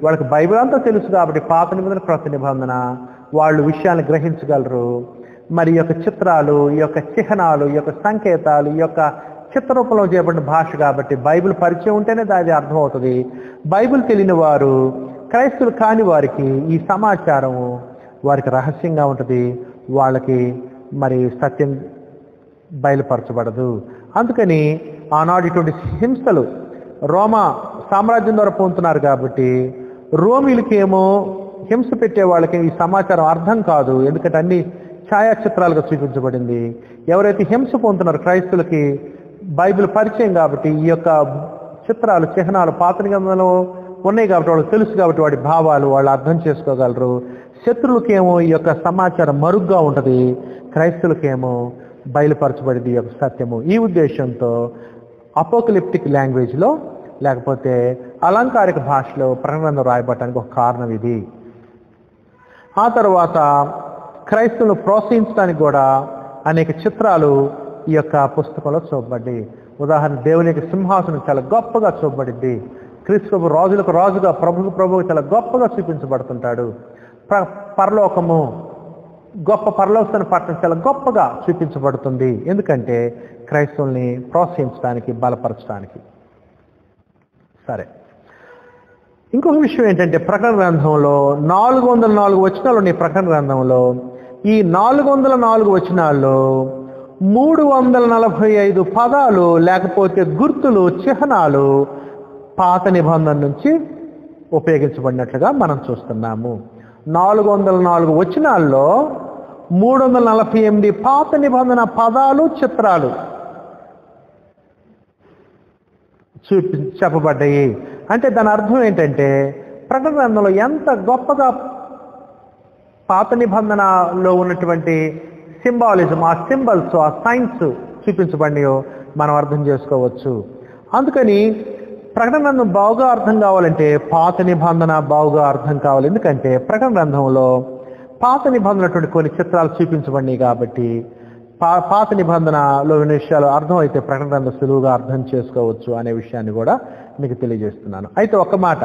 వాళ్ళకి బైబిల్ అంతా తెలుసు కాబట్టి పాత నిబంధన, క్రొత్త నిబంధన వాళ్ళు విషయాన్ని గ్రహించగలరు. మరి ఈ యొక్క చిత్రాలు, ఈ యొక్క చిహ్నాలు, ఈ యొక్క సంకేతాలు, ఈ యొక్క చిత్రరూపంలో చేయబడిన భాష కాబట్టి బైబిల్ పరిచయం ఉంటేనే దాని అర్థమవుతుంది. బైబిల్ తెలియని వారు, క్రైస్తవులు కాని వారికి ఈ సమాచారం వారికి రహస్యంగా ఉంటుంది, వాళ్ళకి మరి సత్యం బయలుపరచబడదు. అందుకని ఆనాడు ఇటువంటి హింసలు రోమా సామ్రాజ్యం ద్వారా పొందుతున్నారు కాబట్టి రోమిలకేమో హింస పెట్టే వాళ్ళకి ఈ సమాచారం అర్థం కాదు, ఎందుకంటే అన్ని ఛాయాచిత్రాలుగా చూపించబడింది. ఎవరైతే హింస పొందుతున్నారో క్రైస్తవులకి బైబిల్ పరిచయం కాబట్టి ఈ యొక్క చిత్రాలు, చిహ్నాలు పాత నిబంధనలో ఉన్నాయి కాబట్టి వాళ్ళకి తెలుసు కాబట్టి వాటి భావాలు వాళ్ళు అర్థం చేసుకోగలరు. శత్రువులకేమో ఈ యొక్క సమాచారం మరుగ్గా ఉంటుంది, క్రైస్తవులకేమో బయలుపరచబడింది ఈ యొక్క సత్యము. ఈ ఉద్దేశంతో అపోకలిప్టిక్ లాంగ్వేజ్లో లేకపోతే అలంకారిక భాషలో ప్రకటన రాయబడటానికి ఒక కారణం ఇది. ఆ తర్వాత క్రైస్తవులను ప్రోత్సహించడానికి కూడా అనేక చిత్రాలు ఈ యొక్క పుస్తకంలో చూపబడ్డాయి. ఉదాహరణ దేవుని యొక్క సింహాసనం చాలా గొప్పగా చూపబడింది. క్రీస్తు ప్రభు రాజులకు రాజుగా, ప్రభుకు ప్రభువు చాలా గొప్పగా చూపించబడుతుంటాడు. పరలోకము, గొప్ప పరలోకమైన పట్టణం చాలా గొప్పగా చూపించబడుతుంది. ఎందుకంటే క్రైస్తవుల్ని ప్రోత్సహించడానికి, బలపరచడానికి. సరే, ఇంకొక విషయం ఏంటంటే ప్రకటన గ్రంథంలో 404 వచనాలు ఉన్నాయి. ప్రకటన గ్రంథంలో ఈ 404 వచనాల్లో 345 పదాలు లేకపోతే గుర్తులు, చిహ్నాలు పాత నిబంధన నుంచి ఉపయోగించబడినట్లుగా మనం చూస్తున్నాము. 404 వచనాల్లో 348 పాత నిబంధన పదాలు, చిత్రాలు చెప్పబడ్డాయి. అంటే దాని అర్థం ఏంటంటే ప్రకటన గ్రంథంలో ఎంత గొప్పగా పాత నిబంధనలో ఉన్నటువంటి సింబాలిజం, ఆ సింబల్స్, ఆ సైన్స్ చూపించబడినాయో మనం అర్థం చేసుకోవచ్చు. అందుకని ప్రకటన గ్రంథం బాగుగా అర్థం కావాలంటే పాత నిబంధన బాగుగా అర్థం కావాలి. ఎందుకంటే ప్రకటన గ్రంథంలో పాత నిబంధనటువంటి కొన్ని చిత్రాలు చూపించబడినాయి కాబట్టి పాత నిబంధనలో ఉన్న విషయాలు అర్థమైతే ప్రకటన గ్రంథం సులువుగా అర్థం చేసుకోవచ్చు అనే విషయాన్ని కూడా మీకు తెలియజేస్తున్నాను. అయితే ఒక మాట,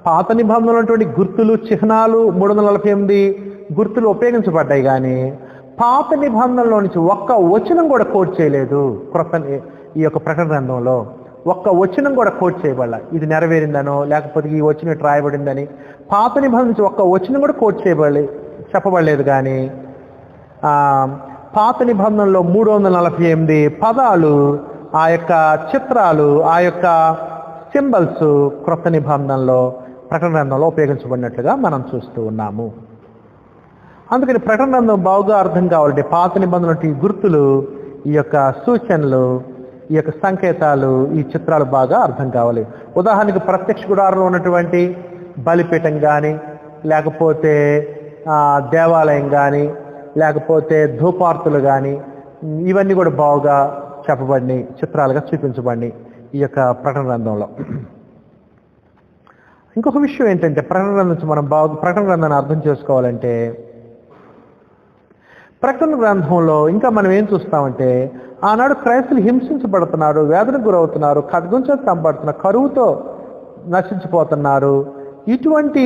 పాత నిబంధనలో ఉన్నటువంటి గుర్తులు చిహ్నాలు 348 గుర్తులు ఉపయోగించబడ్డాయి, కానీ పాత నిబంధనలో నుంచి ఒక్క వచనం కూడా కోట్ చేయలేదు. ఈ యొక్క ప్రకటన గ్రంథంలో ఒక్క వచనం కూడా కోట్ చేయబడాల. ఇది నెరవేరిందనో లేకపోతే ఈ వచనం రాయబడిందని పాత నిబంధన నుంచి ఒక్క వచనం కూడా కోట్ చెప్పబడలేదు. కానీ పాత నిబంధనలో 348 పదాలు, ఆ యొక్క చిత్రాలు, ఆ యొక్క సింబల్స్ క్రొత్త నిబంధనలో ప్రకటన గ్రంథంలో ఉపయోగించబడినట్లుగా మనం చూస్తూ ఉన్నాము. అందుకని ప్రకటన గ్రంథం బాగా అర్థం కావాలంటే పాత నిబంధనలు ఈ గుర్తులు, ఈ యొక్క సూచనలు, ఈ యొక్క సంకేతాలు, ఈ చిత్రాలు బాగా అర్థం కావాలి. ఉదాహరణకి ప్రత్యక్ష గుడారంలో ఉన్నటువంటి బలిపీఠం కానీ, లేకపోతే దేవాలయం కానీ, లేకపోతే ధూపార్తులు కానీ, ఇవన్నీ కూడా బాగా చెప్పబడినాయి, చిత్రాలుగా చూపించబడినాయి ఈ యొక్క ప్రకటన గ్రంథంలో. ఇంకొక విషయం ఏంటంటే ప్రకటన గ్రంథం నుంచి మనం ప్రకటన గ్రంథాన్ని అర్థం చేసుకోవాలంటే ప్రకటన గ్రంథంలో ఇంకా మనం ఏం చూస్తామంటే ఆనాడు క్రైస్తవులు హింసించబడుతున్నారు, వేదనకు గురవుతున్నారు, ఖడ్గంతో చంపబడుతున్నారు, కరువుతో నశించిపోతున్నారు. ఇటువంటి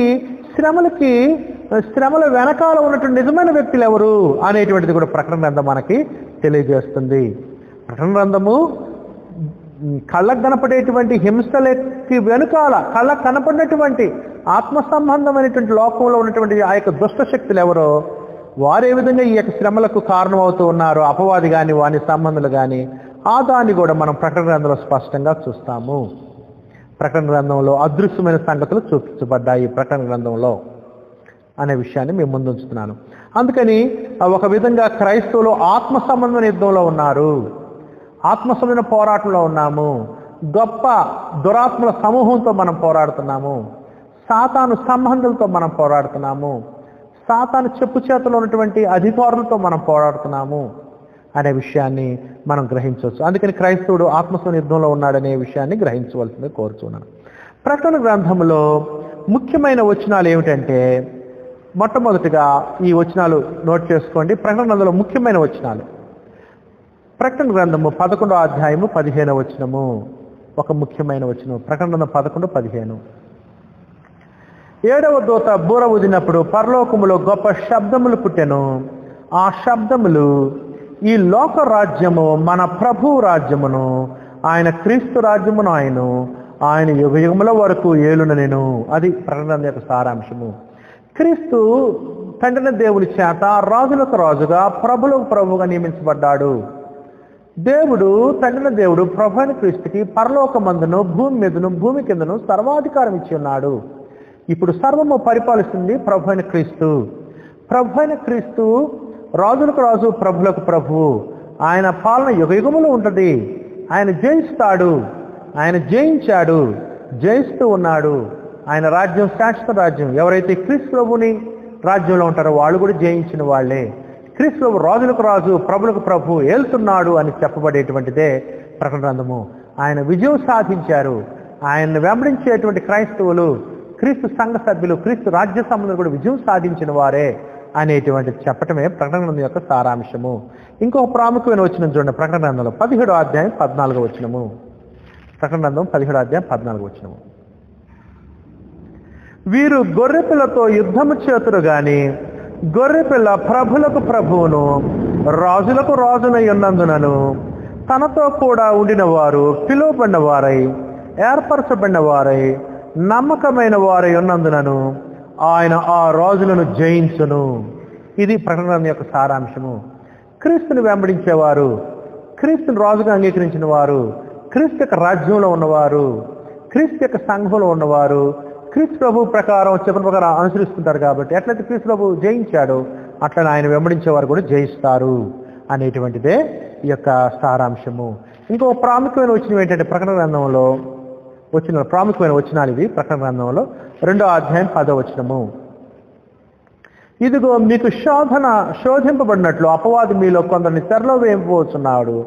శ్రమల వెనకాల ఉన్నటువంటి నిజమైన వ్యక్తులు ఎవరు అనేటువంటిది కూడా ప్రకటన గ్రంథం మనకి తెలియజేస్తుంది. ప్రకటన గ్రంథము కళ్ళకు కనపడేటువంటి హింసలకి వెనుకాల కళ్ళకు కనపడినటువంటి ఆత్మ సంబంధమైనటువంటి లోకంలో ఉన్నటువంటి ఆ యొక్క దుష్ట శక్తులు ఎవరో వారు ఏ విధంగా ఈ యొక్క శ్రమలకు కారణమవుతూ ఉన్నారు, అపవాది కానీ వాని సంబంధాలు కానీ, ఆ దాన్ని కూడా మనం ప్రకటన గ్రంథంలో స్పష్టంగా చూస్తాము. ప్రకటన గ్రంథంలో అదృశ్యమైన సంగతులు చూపించబడ్డాయి ప్రకటన గ్రంథంలో అనే విషయాన్ని మేము ముందు ఉంచుతున్నాను. అందుకని ఒక విధంగా క్రైస్తవులు ఆత్మ సంబంధమైన యుద్ధంలో ఉన్నారు, ఆత్మ సంబంధమైన పోరాటంలో ఉన్నాము. గొప్ప దురాత్మల సమూహంతో మనం పోరాడుతున్నాము, సాతాను సంబంధాలతో మనం పోరాడుతున్నాము, సాతాను చెప్పు చేతలో ఉన్నటువంటి అధికారులతో మనం పోరాడుతున్నాము అనే విషయాన్ని మనం గ్రహించవచ్చు. అందుకని క్రైస్తవుడు ఆత్మస్వన యుద్ధంలో ఉన్నాడనే విషయాన్ని గ్రహించవలసింది కోరుచున్నాను. ప్రకటన గ్రంథంలో ముఖ్యమైన వచనాలు ఏమిటంటే, మొట్టమొదటిగా ఈ వచనాలు నోట్ చేసుకోండి. ప్రకటన గ్రంథంలో ముఖ్యమైన వచనాలు, ప్రకటన గ్రంథము 11వ అధ్యాయము 15వ వచనము ఒక ముఖ్యమైన వచనం. ప్రకటన గ్రంథం 11:15. 7వ దూత బూర ఊదినప్పుడు పరలోకములో గొప్ప శబ్దములు పుట్టెను. ఆ శబ్దములు ఈ లోక రాజ్యము మన ప్రభు రాజ్యమును, ఆయన క్రీస్తు రాజ్యమును ఆయన యుగయుగముల వరకు ఏలుననెను. అది ప్రకటన యొక్క సారాంశము. క్రీస్తు తండ్రిన దేవుని చేత రాజులకు రాజుగా ప్రభులకు ప్రభుగా నియమించబడ్డాడు. దేవుడు తండ్రిన దేవుడు ప్రభు అయిన క్రీస్తుకి పరలోకమందును భూమి మీదను భూమి కిందను సర్వాధికారం ఇచ్చి ఉన్నాడు. ఇప్పుడు సర్వము పరిపాలిస్తుంది ప్రభు అయిన క్రీస్తు. ప్రభు అయిన క్రీస్తు రాజులకు రాజు ప్రభులకు ప్రభువు. ఆయన పాలన యుగయుగములు ఉంటుంది. ఆయన జయిస్తాడు, ఆయన జయించాడు, జయిస్తూ ఉన్నాడు. ఆయన రాజ్యం శాశ్వత రాజ్యం. ఎవరైతే క్రీస్తు ప్రభుని రాజ్యంలో ఉంటారో వాళ్ళు కూడా జయించిన వాళ్ళే. క్రీస్తు ప్రభు రాజులకు రాజు ప్రభులకు ప్రభు ఏలుతున్నాడు అని చెప్పబడేటువంటిదే ప్రకటన గ్రంథము. ఆయన విజయం సాధించారు. ఆయన్ని వెంబడించేటువంటి క్రైస్తవులు, క్రీస్తు సంఘ సభ్యులు, క్రీస్తు రాజ్య సంబంధులు కూడా విజయం సాధించిన వారే అనేటువంటి చెప్పటమే ప్రకటన గ్రంథం యొక్క సారాంశము. ఇంకొక ప్రాముఖ్యమైన వచనం చూడండి. ప్రకటన గ్రంథంలో 17వ అధ్యాయం 14వ వచనము. ప్రకటన గ్రంథం 17వ అధ్యాయం 14వ వచనము. వీరు గొర్రెపిల్లతో యుద్ధము చేతురు గాని గొర్రెపిల్ల ప్రభులకు ప్రభువును రాజులకు రాజునై ఉన్నందునను తనతో కూడా ఉండిన వారు పిలువబడిన వారై ఏర్పరచబడిన వారై నమ్మకమైన వారై ఉన్నందునను ఆయన ఆ రాజులను జయించును. ఇది ప్రకటన యొక్క సారాంశము. క్రీస్తుని వెంబడించేవారు, క్రీస్తుని రాజుగా అంగీకరించిన వారు, క్రీస్తు యొక్క రాజ్యంలో ఉన్నవారు, క్రీస్తు యొక్క సంఘంలో ఉన్నవారు క్రీస్తు ప్రభు ప్రకారం చెప్పిన ప్రకారం అనుసరిస్తుంటారు. కాబట్టి ఎట్లయితే క్రీస్తు ప్రభు జయించాడో అట్లా ఆయన వెంబడించేవారు కూడా జయిస్తారు అనేటువంటిదే ఈ యొక్క సారాంశము. ఇంకో ప్రాముఖ్యమైన వచనం ఏంటంటే ప్రకటన గ్రంథంలో వచ్చిన ప్రాముఖ్యమైన వచనాలు ఇవి. ప్రకటన గ్రంథంలో 2వ అధ్యాయం 10వ వచనము. ఇదిగో మీకు శోధింపబడినట్లు అపవాది మీలో కొందరిని చెరలో వేయబోతున్నాడు.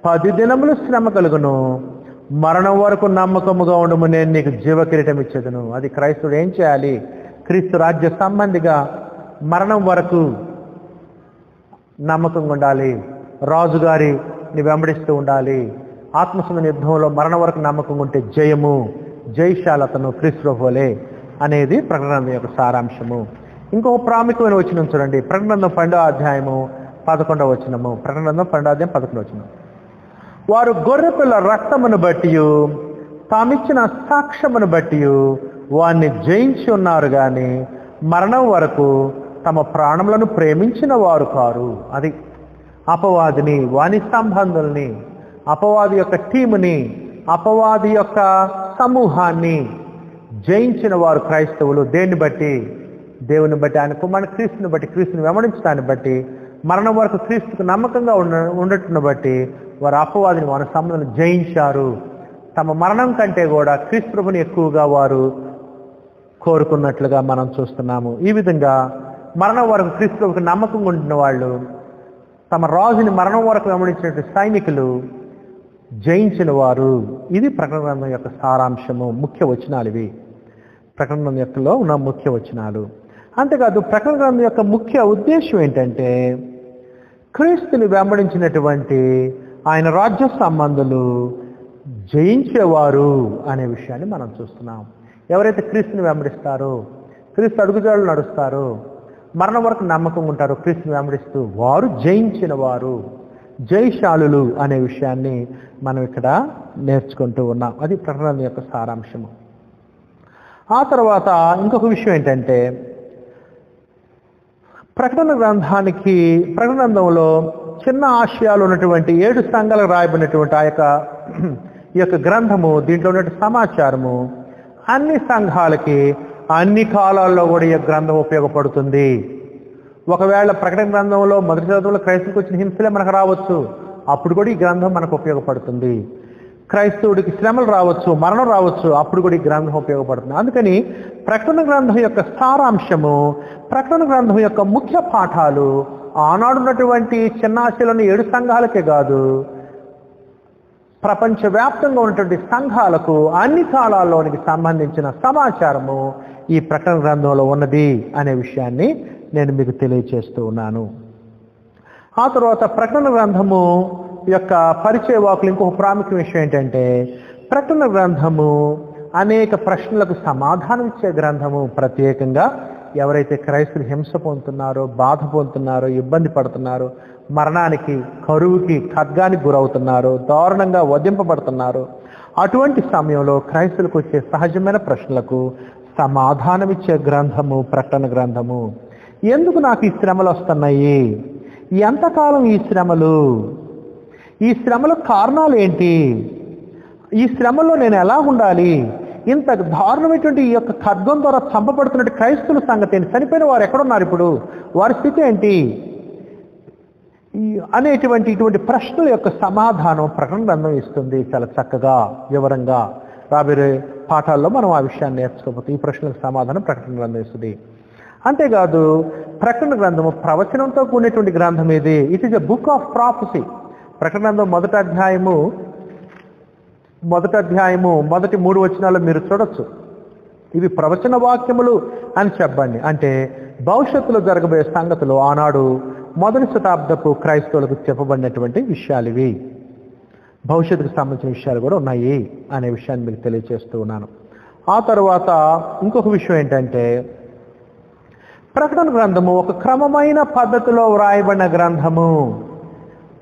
10 దినములు శ్రమ కలుగును, మరణం వరకు నమ్మకముగా ఉండము, నేను నీకు జీవ కిరీటం ఇచ్చేదను. అది క్రైస్తవుడు ఏం చేయాలి? క్రీస్తు రాజ్య సంబంధిగా మరణం వరకు నమ్మకంగా ఉండాలి. రాజుగారిని వెంబడిస్తూ ఉండాలి. ఆత్మసంబంధ యుద్ధంలో మరణ వరకు నమ్మకం ఉంటే జయము, జయశాలతను క్రీస్తు ప్రభువులే అనేది ప్రకటన గ్రంథం యొక్క సారాంశము. ఇంకొక ప్రాముఖ్యమైన వచనం చూడండి, ప్రకటన గ్రంథం 12వ అధ్యాయము 11వ వచనము. ప్రకటన గ్రంథం 12వ అధ్యాయం 11వ వచనం. వారు గొర్రెపిల్ల రక్తమును బట్టి తామిచ్చిన సాక్ష్యమును బట్టి వారిని జయించి ఉన్నారు కానీ మరణం వరకు తమ ప్రాణములను ప్రేమించిన వారు కారు. అది అపవాదిని, వాని సంబంధుల్ని, అపవాది యొక్క టీముని, అపవాది యొక్క సమూహాన్ని జయించిన వారు క్రైస్తవులు. దేన్ని బట్టి? దేవుని బట్టి, ఆయన కుమారుని క్రీస్తుని బట్టి, క్రీస్తుని వెంబడించడాన్ని బట్టి, మరణం వరకు క్రీస్తుకు నమ్మకంగా ఉండటం బట్టి వారు అపవాదిని, వారి సంబంధాన్ని జయించారు. తమ మరణం కంటే కూడా క్రీస్తు ప్రభుని ఎక్కువగా వారు కోరుకున్నట్లుగా మనం చూస్తున్నాము. ఈ విధంగా మరణం వరకు క్రీస్తు ప్రభుకి నమ్మకంగా ఉంటున్న వాళ్ళు, తమ రాజుని మరణం వరకు వెంబడించినటువంటి సైనికులు జయించిన వారు. ఇది ప్రకటన గ్రంథం యొక్క సారాంశము, ముఖ్య వచనాలు ఇవి. ప్రకటన గ్రంథం యొక్కలో ఉన్న ముఖ్య వచనాలు. అంతేకాదు ప్రకటన గ్రంథం యొక్క ముఖ్య ఉద్దేశం ఏంటంటే క్రీస్తుని వెంబడించినటువంటి ఆయన రాజ్య సంబంధులు జయించేవారు అనే విషయాన్ని మనం చూస్తున్నాం. ఎవరైతే క్రీస్తుని వెంబడిస్తారో, క్రీస్తు అడుగుజాడలు నడుస్తారో, మరణం వరకు నమ్మకం ఉంటారో క్రీస్తుని వెంబడిస్తూ, వారు జయించిన వారు, జయశాలులు అనే విషయాన్ని మనం ఇక్కడ నేర్చుకుంటూ ఉన్నాం. అది ప్రకటన యొక్క సారాంశము. ఆ తర్వాత ఇంకొక విషయం ఏంటంటే ప్రకటన గ్రంథంలో చిన్న ఆశయాలు ఉన్నటువంటి 7 సంఘాలకు రాయబడినటువంటి ఈ యొక్క గ్రంథము, దీంట్లో ఉన్నటువంటి సమాచారము అన్ని సంఘాలకి అన్ని కాలాల్లో కూడా ఈ గ్రంథం ఉపయోగపడుతుంది. ఒకవేళ ప్రకటన గ్రంథంలో మొదటి చదువులో క్రైస్తవులకు వచ్చిన హింసలే మనకు రావచ్చు, అప్పుడు కూడా ఈ గ్రంథం మనకు ఉపయోగపడుతుంది. క్రైస్తవుడికి శ్రమలు రావచ్చు, మరణం రావచ్చు, అప్పుడు కూడా ఈ గ్రంథం ఉపయోగపడుతుంది. అందుకని ప్రకటన గ్రంథం యొక్క సారాంశము, ప్రకటన గ్రంథం యొక్క ముఖ్య పాఠాలు ఆనాడున్నటువంటి చిన్న ఆశలను 7 సంఘాలకే కాదు, ప్రపంచవ్యాప్తంగా ఉన్నటువంటి సంఘాలకు అన్ని కాలాల్లోనికి సంబంధించిన సమాచారము ఈ ప్రకటన గ్రంథంలో ఉన్నది అనే విషయాన్ని నేను మీకు తెలియచేస్తూ ఉన్నాను. ఆ తర్వాత ప్రకటన గ్రంథము యొక్క పరిచయ వాకులు ఇంకొక ప్రాముఖ్య విషయం ఏంటంటే ప్రకటన గ్రంథము అనేక ప్రశ్నలకు సమాధానం ఇచ్చే గ్రంథము. ప్రత్యేకంగా ఎవరైతే క్రైస్తవులు హింస పొందుతున్నారో, బాధ పొందుతున్నారో, ఇబ్బంది పడుతున్నారో, మరణానికి, కరువుకి, ఖడ్గానికి గురవుతున్నారో, దారుణంగా వధింపబడుతున్నారో, అటువంటి సమయంలో క్రైస్తవులకు వచ్చే సహజమైన ప్రశ్నలకు సమాధానమిచ్చే గ్రంథము ప్రకటన గ్రంథము. ఎందుకు నాకు ఈ శ్రమలు వస్తున్నాయి? ఎంతకాలం ఈ శ్రమలు? ఈ శ్రమల కారణాలు ఏంటి? ఈ శ్రమలో నేను ఎలా ఉండాలి? ఇంత దారుణమైనటువంటి ఈ యొక్క ఖడ్గం ద్వారా చంపబడుతున్నట్టు క్రైస్తవుల సంగతి ఏంటి? చనిపోయిన వారు ఎక్కడున్నారు ఇప్పుడు? వారి స్థితి ఏంటి? ఇటువంటి ప్రశ్నల యొక్క సమాధానం ప్రకటన గ్రంథం ఇస్తుంది చాలా చక్కగా, వివరంగా. రాబోయే పాఠాల్లో మనం ఆ విషయాన్ని నేర్చుకోకపోతే ఈ ప్రశ్నలకు సమాధానం ప్రకటన గ్రంథం ఇస్తుంది. అంతేకాదు ప్రకటన గ్రంథము ప్రవచనంతో కూడినటువంటి గ్రంథం ఇది. It is a book of prophecy. ప్రకటన గ్రంథం మొదటి అధ్యాయము మొదటి 3 వచనాలు మీరు చూడొచ్చు. ఇవి ప్రవచన వాక్యములు అని చెప్పండి. అంటే భవిష్యత్తులో జరగబోయే సంగతులు ఆనాడు మొదటి శతాబ్దపు క్రైస్తవులకు చెప్పబడినటువంటి విషయాలు ఇవి. భవిష్యత్తుకు సంబంధించిన విషయాలు కూడా ఉన్నాయి అనే విషయాన్ని మీకు తెలియజేస్తూ ఉన్నాను. ఆ తర్వాత ఇంకొక విషయం ఏంటంటే ప్రకటన గ్రంథము ఒక క్రమమైన పద్ధతిలో వ్రాయబడిన గ్రంథము.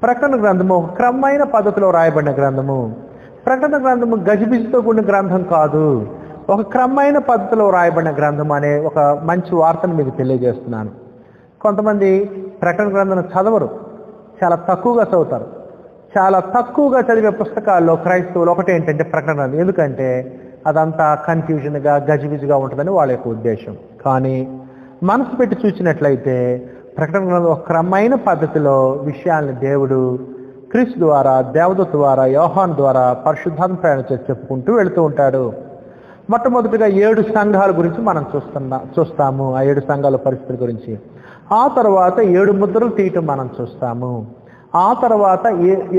ప్రకటన గ్రంథము ఒక క్రమమైన పద్ధతిలో వ్రాయబడిన గ్రంథము. ప్రకటన గ్రంథము గజిబిజితో కూడిన గ్రంథం కాదు, ఒక క్రమమైన పద్ధతిలో వ్రాయబడిన గ్రంథం అనే ఒక మంచి వార్తను మీకు తెలియజేస్తున్నాను. కొంతమంది ప్రకటన గ్రంథం చదవరు, చాలా తక్కువగా చదువుతారు. చాలా తక్కువగా చదివే పుస్తకాల్లో క్రైస్తవులు ఒకటి ఏంటంటే ప్రకటన గ్రంథం. ఎందుకంటే అదంతా కన్ఫ్యూజన్గా, గజిబిజిగా ఉంటుందని వాళ్ళ యొక్క ఉద్దేశం. కానీ మనసు పెట్టి చూసినట్లయితే ప్రకటన గ్రంథం ఒక క్రమమైన పద్ధతిలో విషయాల్ని దేవుడు క్రీస్తు ద్వారా, దేవదూత ద్వారా, యోహాను ద్వారా, పరిశుద్ధాత్మ ప్రయాణం చేసి చెప్పుకుంటూ వెళుతూ ఉంటాడు. మొట్టమొదటిగా 7 సంఘాల గురించి మనం చూస్తాము, ఆ 7 సంఘాల పరిస్థితి గురించి. ఆ తర్వాత 7 ముద్రలు తీయటం మనం చూస్తాము. ఆ తర్వాత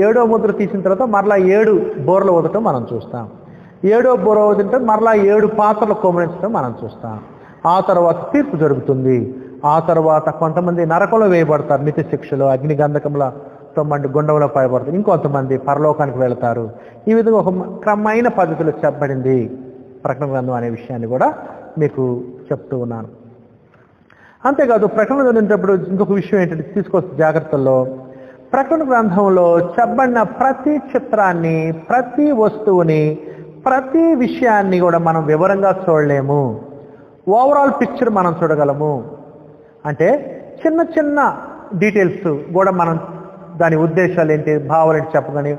7వ ముద్ర తీసిన తర్వాత మరలా 7 బోర్లు ఊదటం మనం చూస్తాం. 7వ బోర ఊదింటే మరలా 7 పాత్రలు కోమరించడం మనం చూస్తాం. ఆ తర్వాత తీర్పు జరుగుతుంది. ఆ తర్వాత కొంతమంది నరకంలో వేయబడతారు, నిత్య శిక్షలో, అగ్ని గంధకంలో కొంతమంది గుండంలో పడబడతారు, ఇంకొంతమంది పరలోకానికి వెళతారు. ఈ విధంగా ఒక క్రమమైన పద్ధతిలో చెప్పబడింది ప్రకటన గ్రంథం అనే విషయాన్ని కూడా మీకు చెప్తూ ఉన్నాను. అంతేకాదు ప్రకటన చదివినప్పుడు ఇంకొక విషయం ఏంటంటే తీసుకొచ్చే జాగ్రత్తల్లో, ప్రకటన గ్రంథంలో చెప్పబడిన ప్రతి చిత్రాన్ని, ప్రతి వస్తువుని, ప్రతి విషయాన్ని కూడా మనం వివరంగా చూడలేము. ఓవరాల్ పిక్చర్ మనం చూడగలము. అంటే చిన్న చిన్న డీటెయిల్స్ కూడా మనం దాని ఉద్దేశాలు ఏంటి, భావాలు ఏంటి చెప్పగానే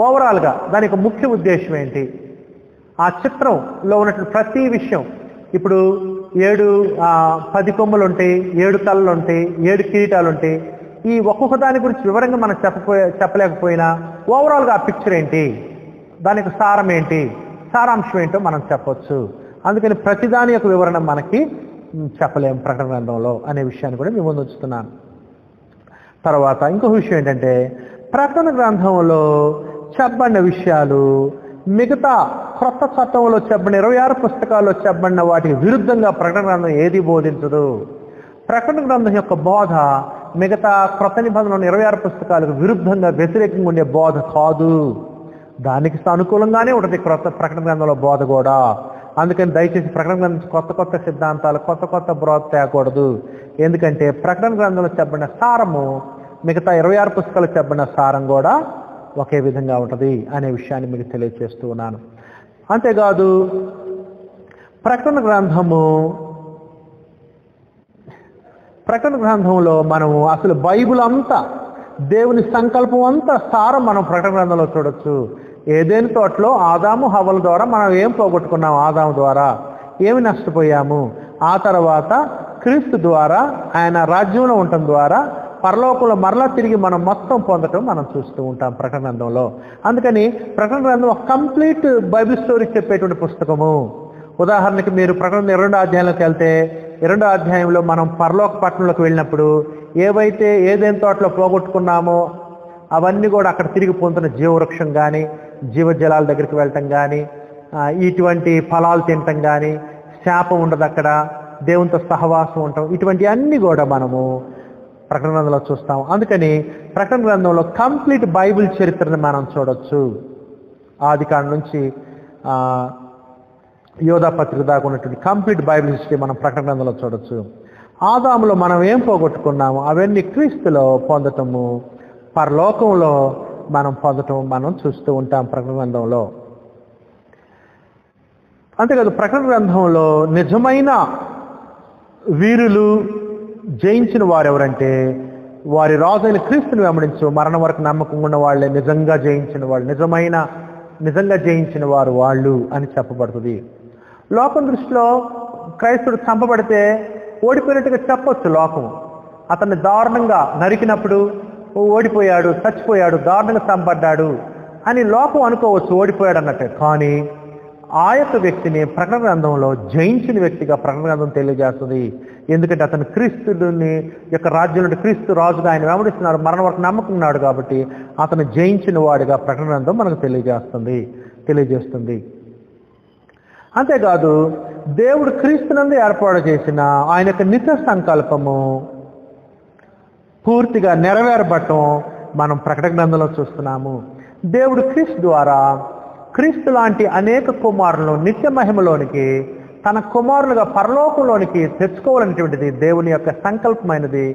ఓవరాల్గా దాని యొక్క ముఖ్య ఉద్దేశం ఏంటి, ఆ చిత్రంలో ఉన్నటువంటి ప్రతి విషయం. ఇప్పుడు 10 కొమ్ములు ఉంటాయి, 7 తలలు ఉంటాయి, 7 కిరీటాలు ఉంటాయి. ఈ ఒక్కొక్క దాని గురించి వివరంగా మనం చెప్పలేకపోయినా ఓవరాల్గా ఆ పిక్చర్ ఏంటి, దానికి సారం ఏంటి, సారాంశం ఏంటో మనం చెప్పొచ్చు. అందుకని ప్రతిదాని యొక్క వివరణ మనకి చెప్పలేము ప్రకటన గ్రంథంలో అనే విషయాన్ని కూడా మీ ముందు ఉంచుతున్నాను. తర్వాత ఇంకొక విషయం ఏంటంటే, ప్రకటన గ్రంథంలో చెప్పబడిన విషయాలు మిగతా క్రొత్త చట్టంలో చెప్పబడిన 26 పుస్తకాల్లో చెప్పబడిన వాటికి విరుద్ధంగా ప్రకటన గ్రంథం ఏది బోధించదు. ప్రకటన గ్రంథం యొక్క బోధ మిగతా క్రొత్త నిబంధనలోని 26 పుస్తకాలకు విరుద్ధంగా వ్యతిరేకంగా ఉండే బోధ కాదు. దానికి అనుకూలంగానే ఉంటుంది ప్రకటన గ్రంథంలో బోధ కూడా. అందుకని దయచేసి ప్రకటన గ్రంథం కొత్త సిద్ధాంతాలు, కొత్త బోధ తేకూడదు. ఎందుకంటే ప్రకటన గ్రంథంలో చెప్పబడిన సారము మిగతా 26 పుస్తకాలు చెప్పబడిన సారం కూడా ఒకే విధంగా ఉంటుంది అనే విషయాన్ని మీకు తెలియజేస్తూ ఉన్నాను. అంతేకాదు ప్రకటన గ్రంథంలో మనము అసలు బైబిల్ అంతా, దేవుని సంకల్పం అంతా సారం మనం ప్రకటన గ్రంథంలో చూడొచ్చు. ఏదైనా తోటలో ఆదాము హవ్వల ద్వారా మనం ఏం పోగొట్టుకున్నాం, ఆదాము ద్వారా ఏమి నష్టపోయాము, ఆ తర్వాత క్రీస్తు ద్వారా ఆయన రాజ్యంలో ఉండటం ద్వారా పరలోకంలో మరలా తిరిగి మనం మొత్తం పొందటం మనం చూస్తూ ఉంటాం ప్రకటన గ్రంథంలో. అందుకని ప్రకటన గ్రంథం ఒక కంప్లీట్ బైబిల్ స్టోరీ చెప్పేటువంటి పుస్తకము. ఉదాహరణకి మీరు ప్రకటన 2వ అధ్యాయంలోకి వెళ్తే 2వ అధ్యాయంలో మనం పరలోక పట్టణంలోకి వెళ్ళినప్పుడు ఏదైనా తోటలో పోగొట్టుకున్నామో అవన్నీ కూడా అక్కడ తిరిగి పొందుతున్న జీవవృక్షం కానీ, జీవజలాల దగ్గరికి వెళ్ళటం కానీ, ఇటువంటి ఫలాలు తినటం కానీ, శాపం ఉండదు అక్కడ, దేవునితో సహవాసం ఉండటం, ఇటువంటి అన్నీ కూడా మనము ప్రకటన గ్రంథంలో చూస్తాం. అందుకని ప్రకటన గ్రంథంలో కంప్లీట్ బైబిల్ చరిత్రని మనం చూడొచ్చు. ఆదికాండం నుంచి యోధా పత్రిక దాకా ఉన్నటువంటి కంప్లీట్ బైబిల్ హిస్టరీ మనం ప్రకటన గ్రంథంలో చూడొచ్చు. ఆదాములో మనం ఏం పోగొట్టుకున్నాము అవన్నీ క్రీస్తులో పొందటము, పరలోకంలో మనం పొందటం మనం చూస్తూ ఉంటాం ప్రకటన గ్రంథంలో. అంతేకాదు ప్రకటన గ్రంథంలో నిజమైన వీరులు, జయించిన వారు ఎవరంటే వారి రాజైన క్రీస్తుని వెంబడించు మరణం వరకు నమ్మకం ఉన్న వాళ్ళే నిజంగా జయించిన వాళ్ళు, నిజంగా జయించిన వారు వాళ్ళు అని చెప్పబడుతుంది. లోకం దృష్టిలో క్రైస్తుడు చంపబడితే ఓడిపోయినట్టుగా చెప్పొచ్చు. లోకం అతన్ని దారుణంగా నరికినప్పుడు ఓడిపోయాడు, చచ్చిపోయాడు, దారుణంగా చంపబడ్డాడు అని లోకం అనుకోవచ్చు, ఓడిపోయాడు అన్నట్టే. కానీ ఆ యొక్క వ్యక్తిని ప్రకటన గ్రంథంలో జయించిన వ్యక్తిగా ప్రకటన గ్రంథం తెలియజేస్తుంది. ఎందుకంటే అతను క్రీస్తుని యొక్క రాజ్యంలో క్రీస్తు రాజుగా ఆయన వెంబడిస్తున్నాడు, మరణం వరకు నమ్మకం ఉన్నాడు కాబట్టి అతను జయించిన వాడిగా ప్రకటన గ్రంథం మనకు తెలియజేస్తుంది. అంతేకాదు దేవుడు క్రీస్తునందు ఏర్పాటు చేసిన ఆయన యొక్క నిత్య సంకల్పము పూర్తిగా నెరవేరబడటం మనం ప్రకటన గ్రంథంలో చూస్తున్నాము. దేవుడు క్రీస్తు ద్వారా క్రీస్తు లాంటి అనేక కుమారులను నిత్య మహిమలోనికి, తన కుమారులుగా పరలోకంలోనికి తెచ్చుకోవాలనేటువంటిది దేవుని యొక్క సంకల్పమైనది,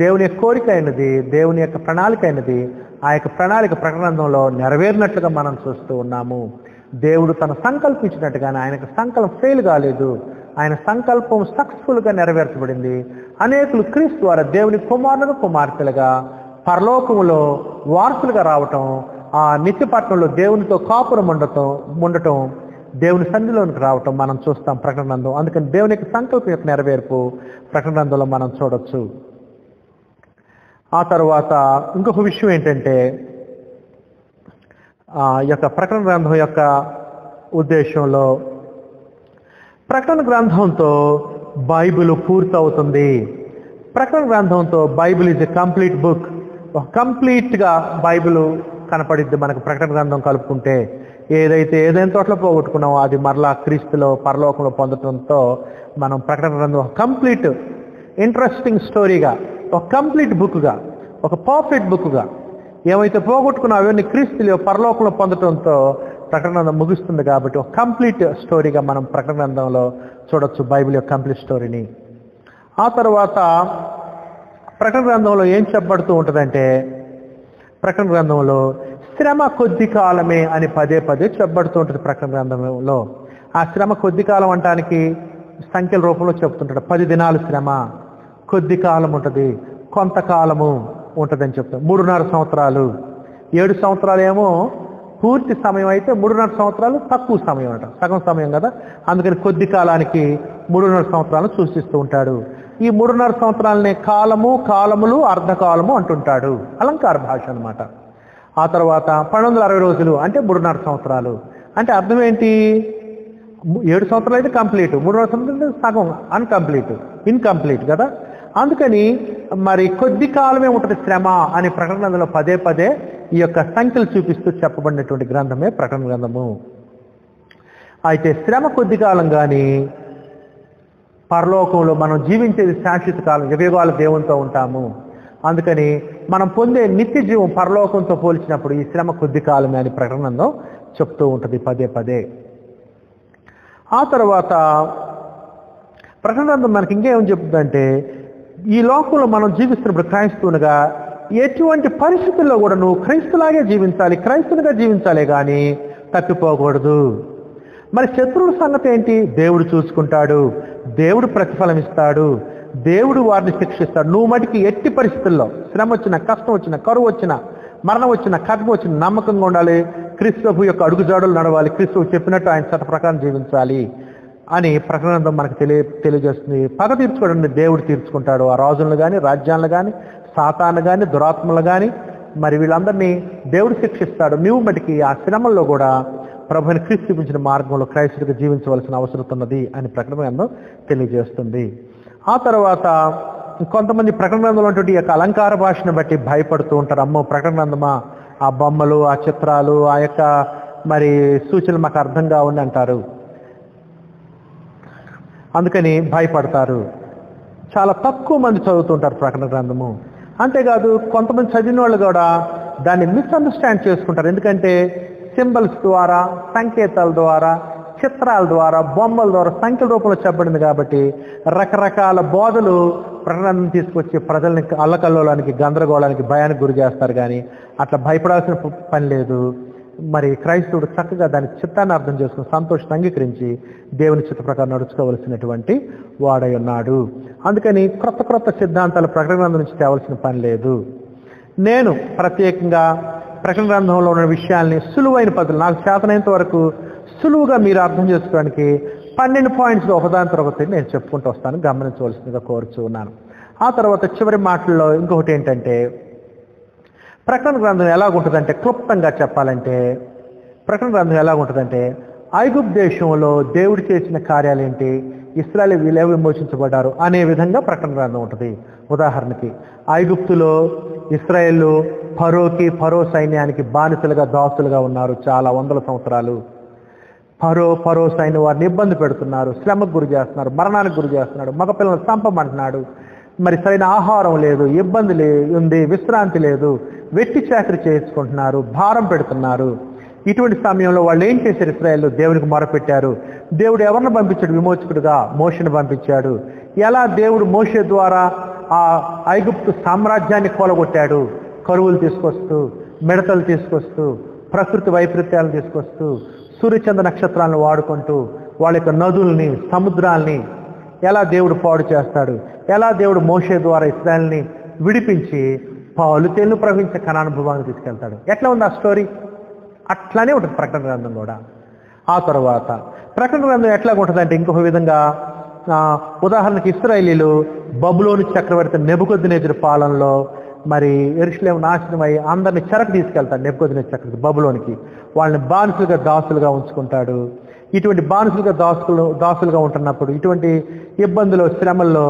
దేవుని యొక్క కోరిక అయినది, దేవుని యొక్క ప్రణాళిక అయినది. ఆ యొక్క ప్రణాళిక ప్రకటన గ్రంథంలో నెరవేరినట్లుగా మనం చూస్తూ ఉన్నాము. దేవుడు తను సంకల్పించినట్టుగానే ఆయనకు సంకల్పం ఫెయిల్ కాలేదు, ఆయన సంకల్పం సక్సెస్ఫుల్గా నెరవేర్చబడింది. అనేకులు క్రీస్తు ద్వారా దేవుని కుమారులుగా, కుమార్తెలుగా పరలోకములో వారసులుగా రావటం, ఆ నిత్యపట్నంలో దేవునితో కాపురం ఉండటం, దేవుని సన్నిధిలోనికి రావటం మనం చూస్తాం ప్రకటన గ్రంథం. అందుకని దేవుని యొక్క సంకల్పం యొక్క నెరవేర్పు ప్రకటన గ్రంథంలో మనం చూడొచ్చు. ఆ తర్వాత ఇంకొక విషయం ఏంటంటే, యొక్క ప్రకటన గ్రంథం యొక్క ఉద్దేశంలో ప్రకటన గ్రంథంతో బైబిల్ పూర్తవుతుంది. ప్రకటన గ్రంథంతో Bible is a complete book. ఒక కంప్లీట్గా బైబిల్ కనపడిద్ది మనకు ప్రకటన గ్రంథం కలుపుకుంటే. ఏదైనా తోటలో పోగొట్టుకున్నామో అది మరలా క్రీస్తులో పరలోకంలో పొందడంతో మనం ప్రకటన గ్రంథం ఒక కంప్లీట్ ఇంట్రెస్టింగ్ స్టోరీగా, ఒక కంప్లీట్ బుక్గా, ఒక పర్ఫెక్ట్ బుక్గా, ఏమైతే పోగొట్టుకున్నావో అవన్నీ క్రీస్తులో పరలోకంలో పొందడంతో ప్రకటన గ్రంథం ముగుస్తుంది. కాబట్టి ఒక కంప్లీట్ స్టోరీగా మనం ప్రకటన గ్రంథంలో చూడొచ్చు బైబిల్ యొక్క కంప్లీట్ స్టోరీని. ఆ తర్వాత ప్రకటన గ్రంథంలో ఏం చెప్పబడుతూ ఉంటుందంటే, ప్రకటన గ్రంథంలో శ్రమ కొద్ది కాలమే అని పదే పదే చెప్పబడుతూ ఉంటుంది. ప్రకటన గ్రంథంలో ఆ శ్రమ కొద్ది కాలం అంటానికి సంఖ్యల రూపంలో చెప్తుంటాడు. 10 దినాలు శ్రమ, కొద్ది కాలం ఉంటుంది, కొంతకాలము ఉంటుందని చెప్తాం. 3.5 సంవత్సరాలు, 7 సంవత్సరాలు ఏమో పూర్తి సమయం అయితే 3.5 సంవత్సరాలు తక్కువ సమయం అంట, సగం సమయం కదా. అందుకని కొద్ది కాలానికి 3.5 సంవత్సరాలు సూచిస్తూ ఉంటాడు. ఈ 3.5 సంవత్సరాలనే కాలము, కాలములు, అర్ధకాలము అంటుంటాడు. అలంకార భాష అనమాట. ఆ తర్వాత 1260 రోజులు అంటే 3.5 సంవత్సరాలు. అంటే అర్థం ఏంటి? 7 సంవత్సరాలు అయితే కంప్లీట్, 3.5 సంవత్సరాలు సగం అన్కంప్లీట్, ఇన్కంప్లీట్ కదా. అందుకని మరి కొద్ది కాలమే ఉంటుంది శ్రమ అని ప్రకటన గ్రంథంలో పదే పదే ఈ యొక్క సంఖ్యలు చూపిస్తూ చెప్పబడినటువంటి గ్రంథమే ప్రకటన గ్రంథము. అయితే శ్రమ కొద్ది కాలం కానీ పరలోకంలో మనం జీవించేది శాశ్వత కాలం, యుగయుగాలు దేవునితో ఉంటాము. అందుకని మనం పొందే నిత్య జీవం పరలోకంతో పోల్చినప్పుడు ఈ శ్రమ కొద్ది కాలమే అని ప్రకటన గ్రంథం చెప్తూ ఉంటుంది పదే పదే. ఆ తర్వాత ప్రకటన గ్రంథం మనకి ఇంకేమని చెప్తుందంటే, ఈ లోకంలో మనం జీవిస్తున్నప్పుడు క్రైస్తవునిగా ఎటువంటి పరిస్థితుల్లో కూడా నువ్వు క్రైస్తులాగే జీవించాలి, క్రైస్తునిగా జీవించాలే కానీ తప్పిపోకూడదు. మరి శత్రువుల సంగతి ఏంటి? దేవుడు చూసుకుంటాడు, దేవుడు ప్రతిఫలం ఇస్తాడు, దేవుడు వారిని శిక్షిస్తాడు. నువ్వు మటుకి ఎట్టి పరిస్థితుల్లో శ్రమ వచ్చినా, కష్టం వచ్చినా, కరువు వచ్చినా, మరణం వచ్చినా, ఖడ్గం వచ్చినా నమ్మకంగా ఉండాలి, క్రీస్తు యొక్క అడుగుజాడులు నడవాలి, క్రీస్తు చెప్పినట్టు ఆయన చట్ట ప్రకారం జీవించాలి అని ప్రకటన గ్రంథం మనకు తెలియజేస్తుంది. పగ తీర్చుకోవడానికి దేవుడు తీర్చుకుంటాడు. ఆ రాజులను కానీ, రాజ్యాలను కానీ, సాతాను కానీ, దురాత్మలు కానీ, మరి వీళ్ళందరినీ దేవుడు శిక్షిస్తాడు. నువ్వు మటుకి ఆ శ్రమల్లో కూడా ప్రభుని క్రీస్తు చూపించిన మార్గంలో క్రైస్తుడిగా జీవించవలసిన అవసరం ఉన్నది అని ప్రకటన గ్రంథం తెలియజేస్తుంది. ఆ తర్వాత కొంతమంది ప్రకటన గ్రంథంలో ఉన్నటువంటి యొక్క అలంకార భాషను బట్టి భయపడుతూ ఉంటారు. అమ్మో ప్రకటన గ్రంథమా, ఆ బొమ్మలు, ఆ చిత్రాలు, ఆ యొక్క మరి సూచనలు మాకు అర్థం కావని అంటారు. అందుకని భయపడతారు. చాలా తక్కువ మంది చదువుతుంటారు ప్రకటన గ్రంథము. అంతేకాదు కొంతమంది చదివిన వాళ్ళు కూడా దాన్ని మిస్అండర్స్టాండ్ చేసుకుంటారు. ఎందుకంటే సింబల్స్ ద్వారా, సంకేతాల ద్వారా, చిత్రాల ద్వారా, బొమ్మల ద్వారా, సంఖ్యల రూపంలో చెప్పబడింది కాబట్టి రకరకాల బోధలు ప్రకటన తీసుకొచ్చి ప్రజల్ని అల్లకల్లోలానికి, గందరగోళానికి, భయానికి గురి చేస్తారు. కానీ అట్లా భయపడాల్సిన పని లేదు. మరి క్రైస్తవుడు చక్కగా దాని చిత్తాన్ని అర్థం చేసుకుని సంతోషం అంగీకరించి దేవుని చిత్త ప్రకారం నడుచుకోవలసినటువంటి వాడై ఉన్నాడు. అందుకని క్రొత్త క్రొత్త సిద్ధాంతాలు ప్రకటన గ్రంథం నుంచి తేవలసిన పని లేదు. నేను ప్రత్యేకంగా ప్రకటన గ్రంథంలో ఉన్న విషయాల్ని సులువైన పద్ధతులు, నాకు చేతనైనంత వరకు సులువుగా మీరు అర్థం చేసుకోవడానికి 12 పాయింట్స్లో ఒకదాని తర్వాత నేను చెప్పుకుంటూ వస్తాను, గమనించవలసిందిగా కోరుచూ ఉన్నాను. ఆ తర్వాత చివరి మాటల్లో ఇంకొకటి ఏంటంటే, ప్రకటన గ్రంథం ఎలాగుంటుందంటే, క్లుప్తంగా చెప్పాలంటే ప్రకటన గ్రంథం ఎలాగుంటుందంటే, ఐగుప్తు దేశంలో దేవుడు చేసిన కార్యాలేంటి, ఇశ్రాయేలు వీళ్ళు విమోచించబడ్డారు అనే విధంగా ప్రకటన గ్రంథం ఉంటుంది. ఉదాహరణకి ఐగుప్తులో ఇశ్రాయేలు ఫరో సైన్యానికి బానిసలుగా, దాసులుగా ఉన్నారు చాలా వందల సంవత్సరాలు. ఫరో సైన్యం వారిని ఇబ్బంది పెడుతున్నారు, శ్రమకు గురి చేస్తున్నారు, మరణానికి గురి చేస్తున్నాడు, మగపిల్లలను చంపమంటున్నాడు. మరి సరైన ఆహారం లేదు, ఇబ్బంది ఉంది, విశ్రాంతి లేదు, వెట్టి చాకరీ చేసుకుంటున్నారు, భారం పెడుతున్నారు. ఇటువంటి సమయంలో వాళ్ళు ఏం చేశారు? ఇశ్రాయేలు దేవునికి మొరపెట్టారు. దేవుడు ఎవరిని పంపించాడు? విమోచకుడుగా మోషేని పంపించాడు. ఎలా దేవుడు మోషే ద్వారా ఆ ఐగుప్తు సామ్రాజ్యాన్ని కూలగొట్టాడు? కరువులు తీసుకొస్తూ, మిడతలు తీసుకొస్తూ, ప్రకృతి వైపరీత్యాలను తీసుకొస్తూ, సూర్యచంద్ర నక్షత్రాలను వాడుకుంటూ వాళ్ళ యొక్క నదుల్ని, సముద్రాల్ని ఎలా దేవుడు పాడు చేస్తాడు, ఎలా దేవుడు మోషే ద్వారా ఇశ్రాయేలుని విడిపించి పాలు తేళ్లు ప్రవహించే కనానుభవాన్ని తీసుకెళ్తాడు. ఎట్లా ఉంది ఆ స్టోరీ? అట్లానే ఉంటుంది ప్రకటన గ్రంథం కూడా. ఆ తర్వాత ప్రకటన గ్రంథం ఎట్లా ఉంటుందంటే ఇంకొక విధంగా, ఉదాహరణకి ఇశ్రాయేలీలు బబులోను చక్రవర్తి నెబుకద్నెజరు పాలనలో మరి యెరూషలేము నాశనమై అందరిని చెరకు తీసుకెళ్తాడు నెబుకద్నెజరు చక్రవర్తి బబులోనికి. వాళ్ళని బానిసలుగా, దాసులుగా ఉంచుకుంటాడు. ఇటువంటి బానిసలుగా, దాసులుగా ఉంటున్నప్పుడు ఇటువంటి ఇబ్బందులు, శ్రమల్లో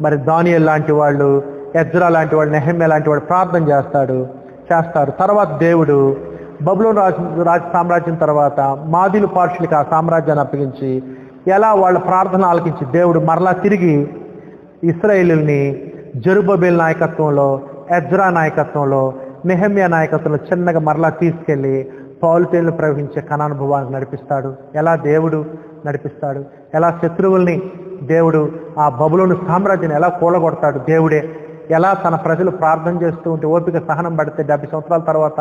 మరి దానియేలు లాంటి వాళ్ళు, ఎజ్రా లాంటి వాళ్ళు, నెహెమ్యా లాంటి వాళ్ళు ప్రార్థన చేస్తారు. తర్వాత దేవుడు బబులోను రాజు సామ్రాజ్యం తర్వాత మాదీలు పార్షులకి ఆ సామ్రాజ్యాన్ని అప్పగించి ఎలా వాళ్ళ ప్రార్థన ఆలకించి దేవుడు మరలా తిరిగి ఇశ్రాయేలుల్ని జెరుబ్బబేలు నాయకత్వంలో, ఎజ్రా నాయకత్వంలో, నెహెమ్యా నాయకత్వంలో చిన్నగా మరలా తీసుకెళ్ళి పౌలు తేనెలు ప్రవహించే కనాను భూభాగానికి నడిపిస్తాడు. ఎలా దేవుడు నడిపిస్తాడు, ఎలా శత్రువుల్ని దేవుడు ఆ బబులోను సామ్రాజ్యాన్ని ఎలా కూలగొడతాడు దేవుడే, ఎలా తన ప్రజలు ప్రార్థన చేస్తూ ఉంటే ఓపిక సహనం పడితే 70 సంవత్సరాల తర్వాత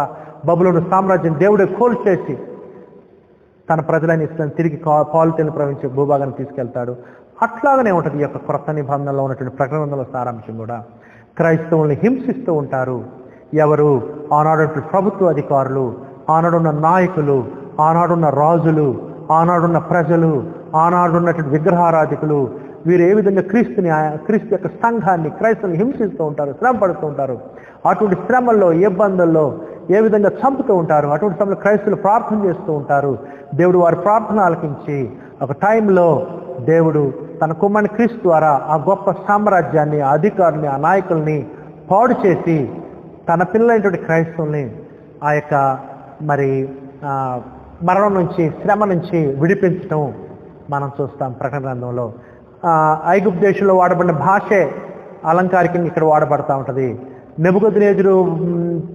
బబులోను సామ్రాజ్యం దేవుడే కోల్చేసి తన ప్రజలని ఇస్తాను తిరిగి పౌలు తేనెలు ప్రవహించే భూభాగాన్ని తీసుకెళ్తాడు. అట్లాగనే ఉంటుంది ఈ యొక్క క్రొత్త నిబంధనలో ఉన్నటువంటి ప్రకటనల సారాంశం కూడా. క్రైస్తవుల్ని హింసిస్తూ ఉంటారు ఎవరు? ఆనాడున్న ప్రభుత్వ అధికారులు, ఆనాడున్న నాయకులు, ఆనాడున్న రాజులు, ఆనాడున్న ప్రజలు, ఆనాడున్నటువంటి విగ్రహారాధికులు. వీరు ఏ విధంగా క్రీస్తు యొక్క సంఘాన్ని, క్రైస్తవుని హింసిస్తూ ఉంటారు, శ్రమ పడుతూ ఉంటారు. అటువంటి శ్రమల్లో, ఇబ్బందుల్లో ఏ విధంగా చంపుతూ ఉంటారు. అటువంటి సమయంలో క్రైస్తవులు ప్రార్థన చేస్తూ ఉంటారు. దేవుడు వారి ప్రార్థన ఆలకించి ఒక టైంలో దేవుడు తన కుమారుని క్రీస్తు ద్వారా ఆ గొప్ప సామ్రాజ్యాన్ని, ఆ అధికారుల్ని, ఆ నాయకుల్ని పాడు చేసి తన పిల్లలైనటువంటి క్రైస్తవుల్ని ఆ యొక్క మరణం నుంచి, శ్రమ నుంచి విడిపించడం మనం చూస్తాం ప్రకటన గ్రంథంలో. ఐగుప్తు దేశంలో వాడబడిన భాషే అలంకారికంగా ఇక్కడ వాడబడతా ఉంటుంది. నెబుకద్నెజరు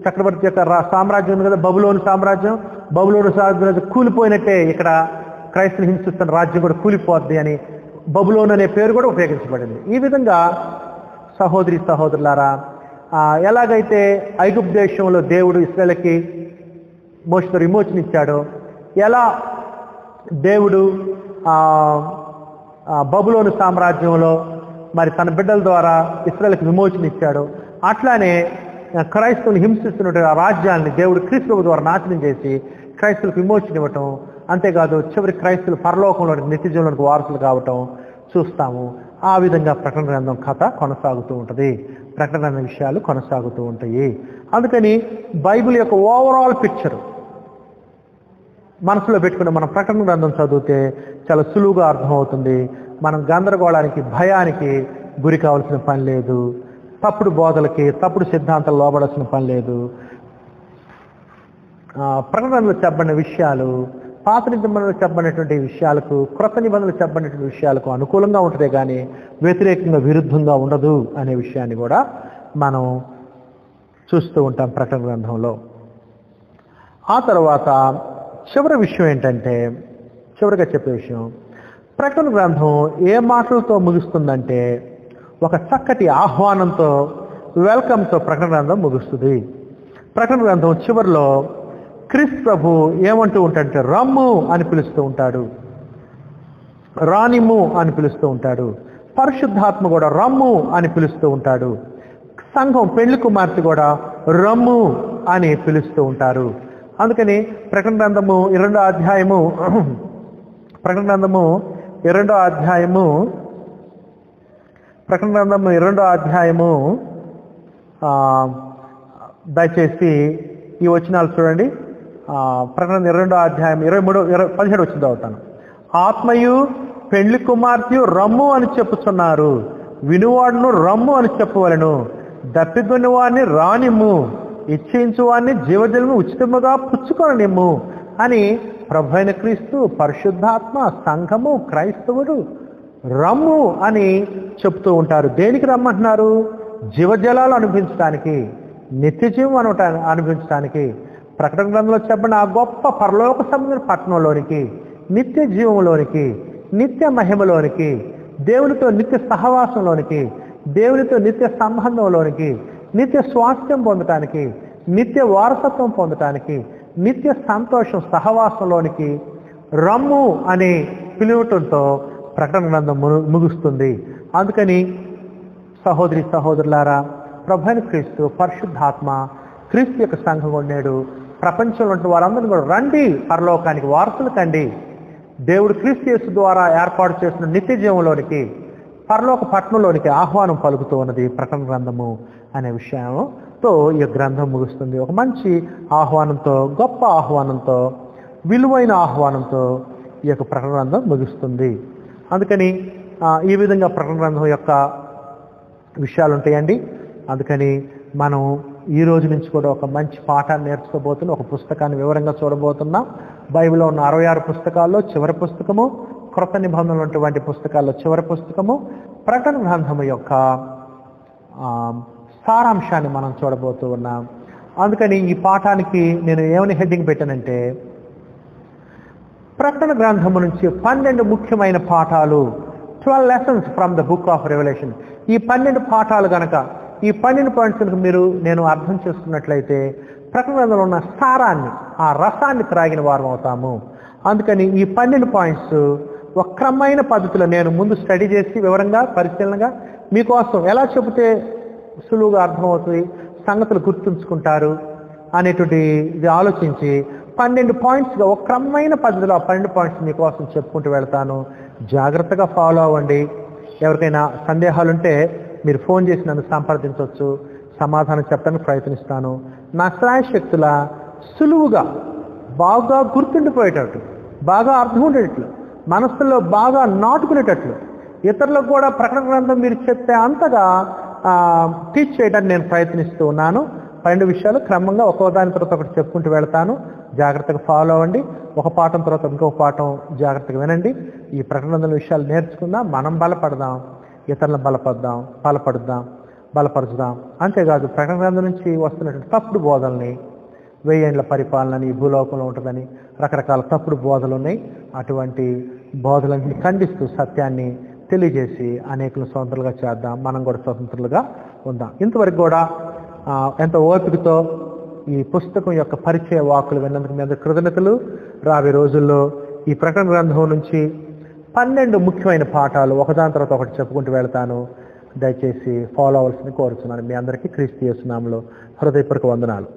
చక్రవర్తి యొక్క సామ్రాజ్యం ఉంది కదా, బబులోను సామ్రాజ్యం. బబులోను సామ్రాజ్యం కూలిపోయినట్టే ఇక్కడ క్రైస్తవులు హింసిస్తున్న రాజ్యం కూడా కూలిపోద్ది అని బబులోను అనే పేరు కూడా ఉపయోగించబడింది. ఈ విధంగా సహోదరి సహోదరులారా, ఎలాగైతే ఐగుప్తు దేశంలో దేవుడు ఇశ్రాయేలుకి మోషేతో విమోచన ఇచ్చాడో, ఎలా దేవుడు బబులోను సామ్రాజ్యంలో మరి తన బిడ్డల ద్వారా ఇశ్రాయేలుకి విమోచన ఇచ్చాడో, అట్లానే క్రైస్తవుని హింసిస్తున్న ఆ రాజ్యాన్ని దేవుడు క్రీస్తు ద్వారా నాశనం చేసి క్రైస్తవులకు విమోచన ఇవ్వటం. అంతేకాదు చివరి క్రైస్తవులు పరలోకంలోని నిత్యజీవంలోనికి వారసులు కావటం చూస్తాము. ఆ విధంగా ప్రకటన గ్రంథం కథ కొనసాగుతూ ఉంటుంది, ప్రకటన గ్రంథం విషయాలు కొనసాగుతూ ఉంటాయి. అందుకని బైబిల్ యొక్క ఓవరాల్ పిక్చర్ మనసులో పెట్టుకుని మనం ప్రకటన గ్రంథం చదివితే చాలా సులువుగా అర్థమవుతుంది. మనం గందరగోళానికి, భయానికి గురి కావాల్సిన పని లేదు. తప్పుడు బోధలకి, తప్పుడు సిద్ధాంతాలు లోబడాల్సిన పని లేదు. ప్రకటనలో చెప్పబడిన విషయాలు పాత నిబంధనలో చెప్పబడినటువంటి విషయాలకు, క్రొత్త నిబంధనలు చెప్పబడినటువంటి విషయాలకు అనుకూలంగా ఉంటుందే కానీ వ్యతిరేకంగా, విరుద్ధంగా ఉండదు అనే విషయాన్ని కూడా మనం చూస్తూ ఉంటాం ప్రకటన గ్రంథంలో. ఆ తర్వాత చివరి విషయం ఏంటంటే, చివరిగా చెప్పే విషయం, ప్రకటన గ్రంథం ఏ మాటలతో ముగుస్తుందంటే ఒక చక్కటి ఆహ్వానంతో, వెల్కమ్తో ప్రకటన గ్రంథం ముగుస్తుంది. ప్రకటన గ్రంథం చివరిలో క్రీస్తు ప్రభు ఏమంటూ ఉంటాడంటే రమ్ము అని పిలుస్తూ ఉంటాడు, రానిము అని పిలుస్తూ ఉంటాడు. పరిశుద్ధాత్మ కూడా రమ్ము అని పిలుస్తూ ఉంటాడు. సంఘం పెళ్లి కుమార్తె కూడా రమ్ము అని పిలుస్తూ ఉంటారు. అందుకని ప్రకటన గ్రంథము 2వ అధ్యాయము, ప్రకటన గ్రంథము 2వ అధ్యాయము, ప్రకటన గ్రంథము 2వ అధ్యాయము దయచేసి ఈ వచనాలు చూడండి. ప్రకటన 2వ అధ్యాయం 17 వచ్చింది చదువుతాను. ఆత్మయు పెళ్లి కుమార్తెయు రమ్ము అని చెప్పుచున్నారు, వినువాడును రమ్ము అని చెప్పవలను, దప్పిగొని వాడిని రానిమ్ము, ఇచ్చించు వాడిని జీవజలము ఉచితముగా పుచ్చుకొననిమ్ము అని ప్రభు అయిన క్రీస్తు, పరిశుద్ధాత్మ, సంఘము, క్రైస్తవుడు రమ్ము అని చెప్తూ ఉంటారు. దేనికి రమ్మంటున్నారు? జీవజలాలు అనుభవించడానికి, నిత్య జీవం అనుభవించడానికి. ప్రకటన గ్రంథంలో చెప్పిన ఆ గొప్ప పరలోక సంబంధించిన పట్టణంలోనికి, నిత్య జీవంలోనికి, నిత్య మహిమలోనికి, దేవునితో నిత్య సహవాసంలోనికి, దేవునితో నిత్య సంబంధంలోనికి, నిత్య స్వాస్థ్యం పొందటానికి, నిత్య వారసత్వం పొందటానికి, నిత్య సంతోషం సహవాసంలోనికి రమ్ము అని పిలువటంతో ప్రకటన గ్రంథం ముగుస్తుంది. అందుకని సహోదరి సహోదరులారా, ప్రభు అయిన క్రీస్తు, పరిశుద్ధాత్మ, క్రీస్తు యొక్క సంఘం ఉండేడు. ప్రపంచంలో ఉన్న వారందరినీ కూడా రండి, పరలోకానికి వారసులు కండి. దేవుడు క్రీస్తు యేసు ద్వారా ఏర్పాటు చేసిన నిత్య జీవంలోనికి, పరలోక పట్టణంలోనికి ఆహ్వానం పలుకుతూ ఉన్నది ప్రకటన గ్రంథము అనే విషయంతో ఈ గ్రంథం ముగుస్తుంది. ఒక మంచి ఆహ్వానంతో, గొప్ప ఆహ్వానంతో, విలువైన ఆహ్వానంతో ఈ యొక్క ప్రకటన గ్రంథం ముగుస్తుంది. అందుకని ఈ విధంగా ప్రకటన గ్రంథం యొక్క విషయాలు ఉంటాయండి. అందుకని మనం ఈ రోజు నుంచి కూడా ఒక మంచి పాఠాన్ని నేర్చుకోబోతున్నాం. ఒక పుస్తకాన్ని వివరంగా చూడబోతున్నాం. బైబిల్లో ఉన్న 66 పుస్తకాల్లో చివరి పుస్తకము, క్రొత్త నిబంధనలు ఉన్నటువంటి పుస్తకాల్లో చివరి పుస్తకము ప్రకటన గ్రంథము యొక్క సారాంశాన్ని మనం చూడబోతూ ఉన్నాం. అందుకని ఈ పాఠానికి నేను ఏమని హెడ్డింగ్ పెట్టానంటే, ప్రకటన గ్రంథము నుంచి 12 ముఖ్యమైన పాఠాలు, 12 lessons from the book of revolution. ఈ 12 పాఠాలు కనుక, ఈ 12 పాయింట్స్ నేను అర్థం చేసుకున్నట్లయితే ప్రకటన గ్రంథంలో ఉన్న సారాన్ని, ఆ రసాన్ని త్రాగిన వారం అవుతాము. అందుకని ఈ 12 పాయింట్స్ ఒక క్రమమైన పద్ధతిలో నేను ముందు స్టడీ చేసి వివరంగా పరిశీలనగా మీకోసం ఎలా చెబితే సులువుగా అర్థమవుతుంది, సంగతులు గుర్తుంచుకుంటారు అనేటువంటి ఇది ఆలోచించి 12 పాయింట్స్గా ఒక క్రమమైన పద్ధతిలో ఆ 12 పాయింట్స్ మీకోసం చెప్పుకుంటూ వెళ్తాను. జాగ్రత్తగా ఫాలో అవ్వండి. ఎవరికైనా సందేహాలుంటే మీరు ఫోన్ చేసి నన్ను సంప్రదించవచ్చు, సమాధానం చెప్పడానికి ప్రయత్నిస్తాను. నా శ్రాయశక్తుల సులువుగా బాగా గుర్తుండిపోయేటట్లు, బాగా అర్థం ఉండేటట్లు, మనస్సులో బాగా నాటుకునేటట్లు, ఇతరులకు కూడా ప్రకటన గ్రంథం మీరు చెప్పే అంతగా టీచ్ చేయడానికి నేను ప్రయత్నిస్తూ ఉన్నాను. 12 విషయాలు క్రమంగా ఒక్కో దాని తర్వాత ఒకటి చెప్పుకుంటూ వెళ్తాను. జాగ్రత్తగా ఫాలో అవ్వండి. ఒక పాఠం తర్వాత ఇంకొక పాఠం జాగ్రత్తగా వినండి. ఈ ప్రకటన గ్రంథం విషయాలు నేర్చుకుందాం, మనం బలపడదాం, ఇతరులను బలపరుచుదాం. అంతేకాదు ప్రకటన గ్రంథం నుంచి వస్తున్నటువంటి తప్పుడు బోధల్ని, 1000 ఏండ్ల పరిపాలనని, భూలోకంలో ఉంటుందని రకరకాల తప్పుడు బోధలు ఉన్నాయి. అటువంటి బోధలన్నీ ఖండిస్తూ సత్యాన్ని తెలియజేసి అనేకులు స్వతంత్రులుగా చేద్దాం. మనం కూడా స్వతంత్రులుగా ఉందాం. ఇంతవరకు కూడా ఎంతో ఓపికతో ఈ పుస్తకం యొక్క పరిచయ వాక్కులు విన్నందుకు మీ అందరి కృతజ్ఞతలు. రాబోయే రోజుల్లో ఈ ప్రకటన గ్రంథం నుంచి 12 ముఖ్యమైన పాఠాలు ఒకదాని తర్వాత ఒకటి చెప్పుకుంటూ వెళ్తాను. దయచేసి ఫాలో అవ్వాల్సింది కోరుతున్నాను. మీ అందరికీ క్రీస్తు యేసు నామములో హృదయపూర్వక వందనాలు.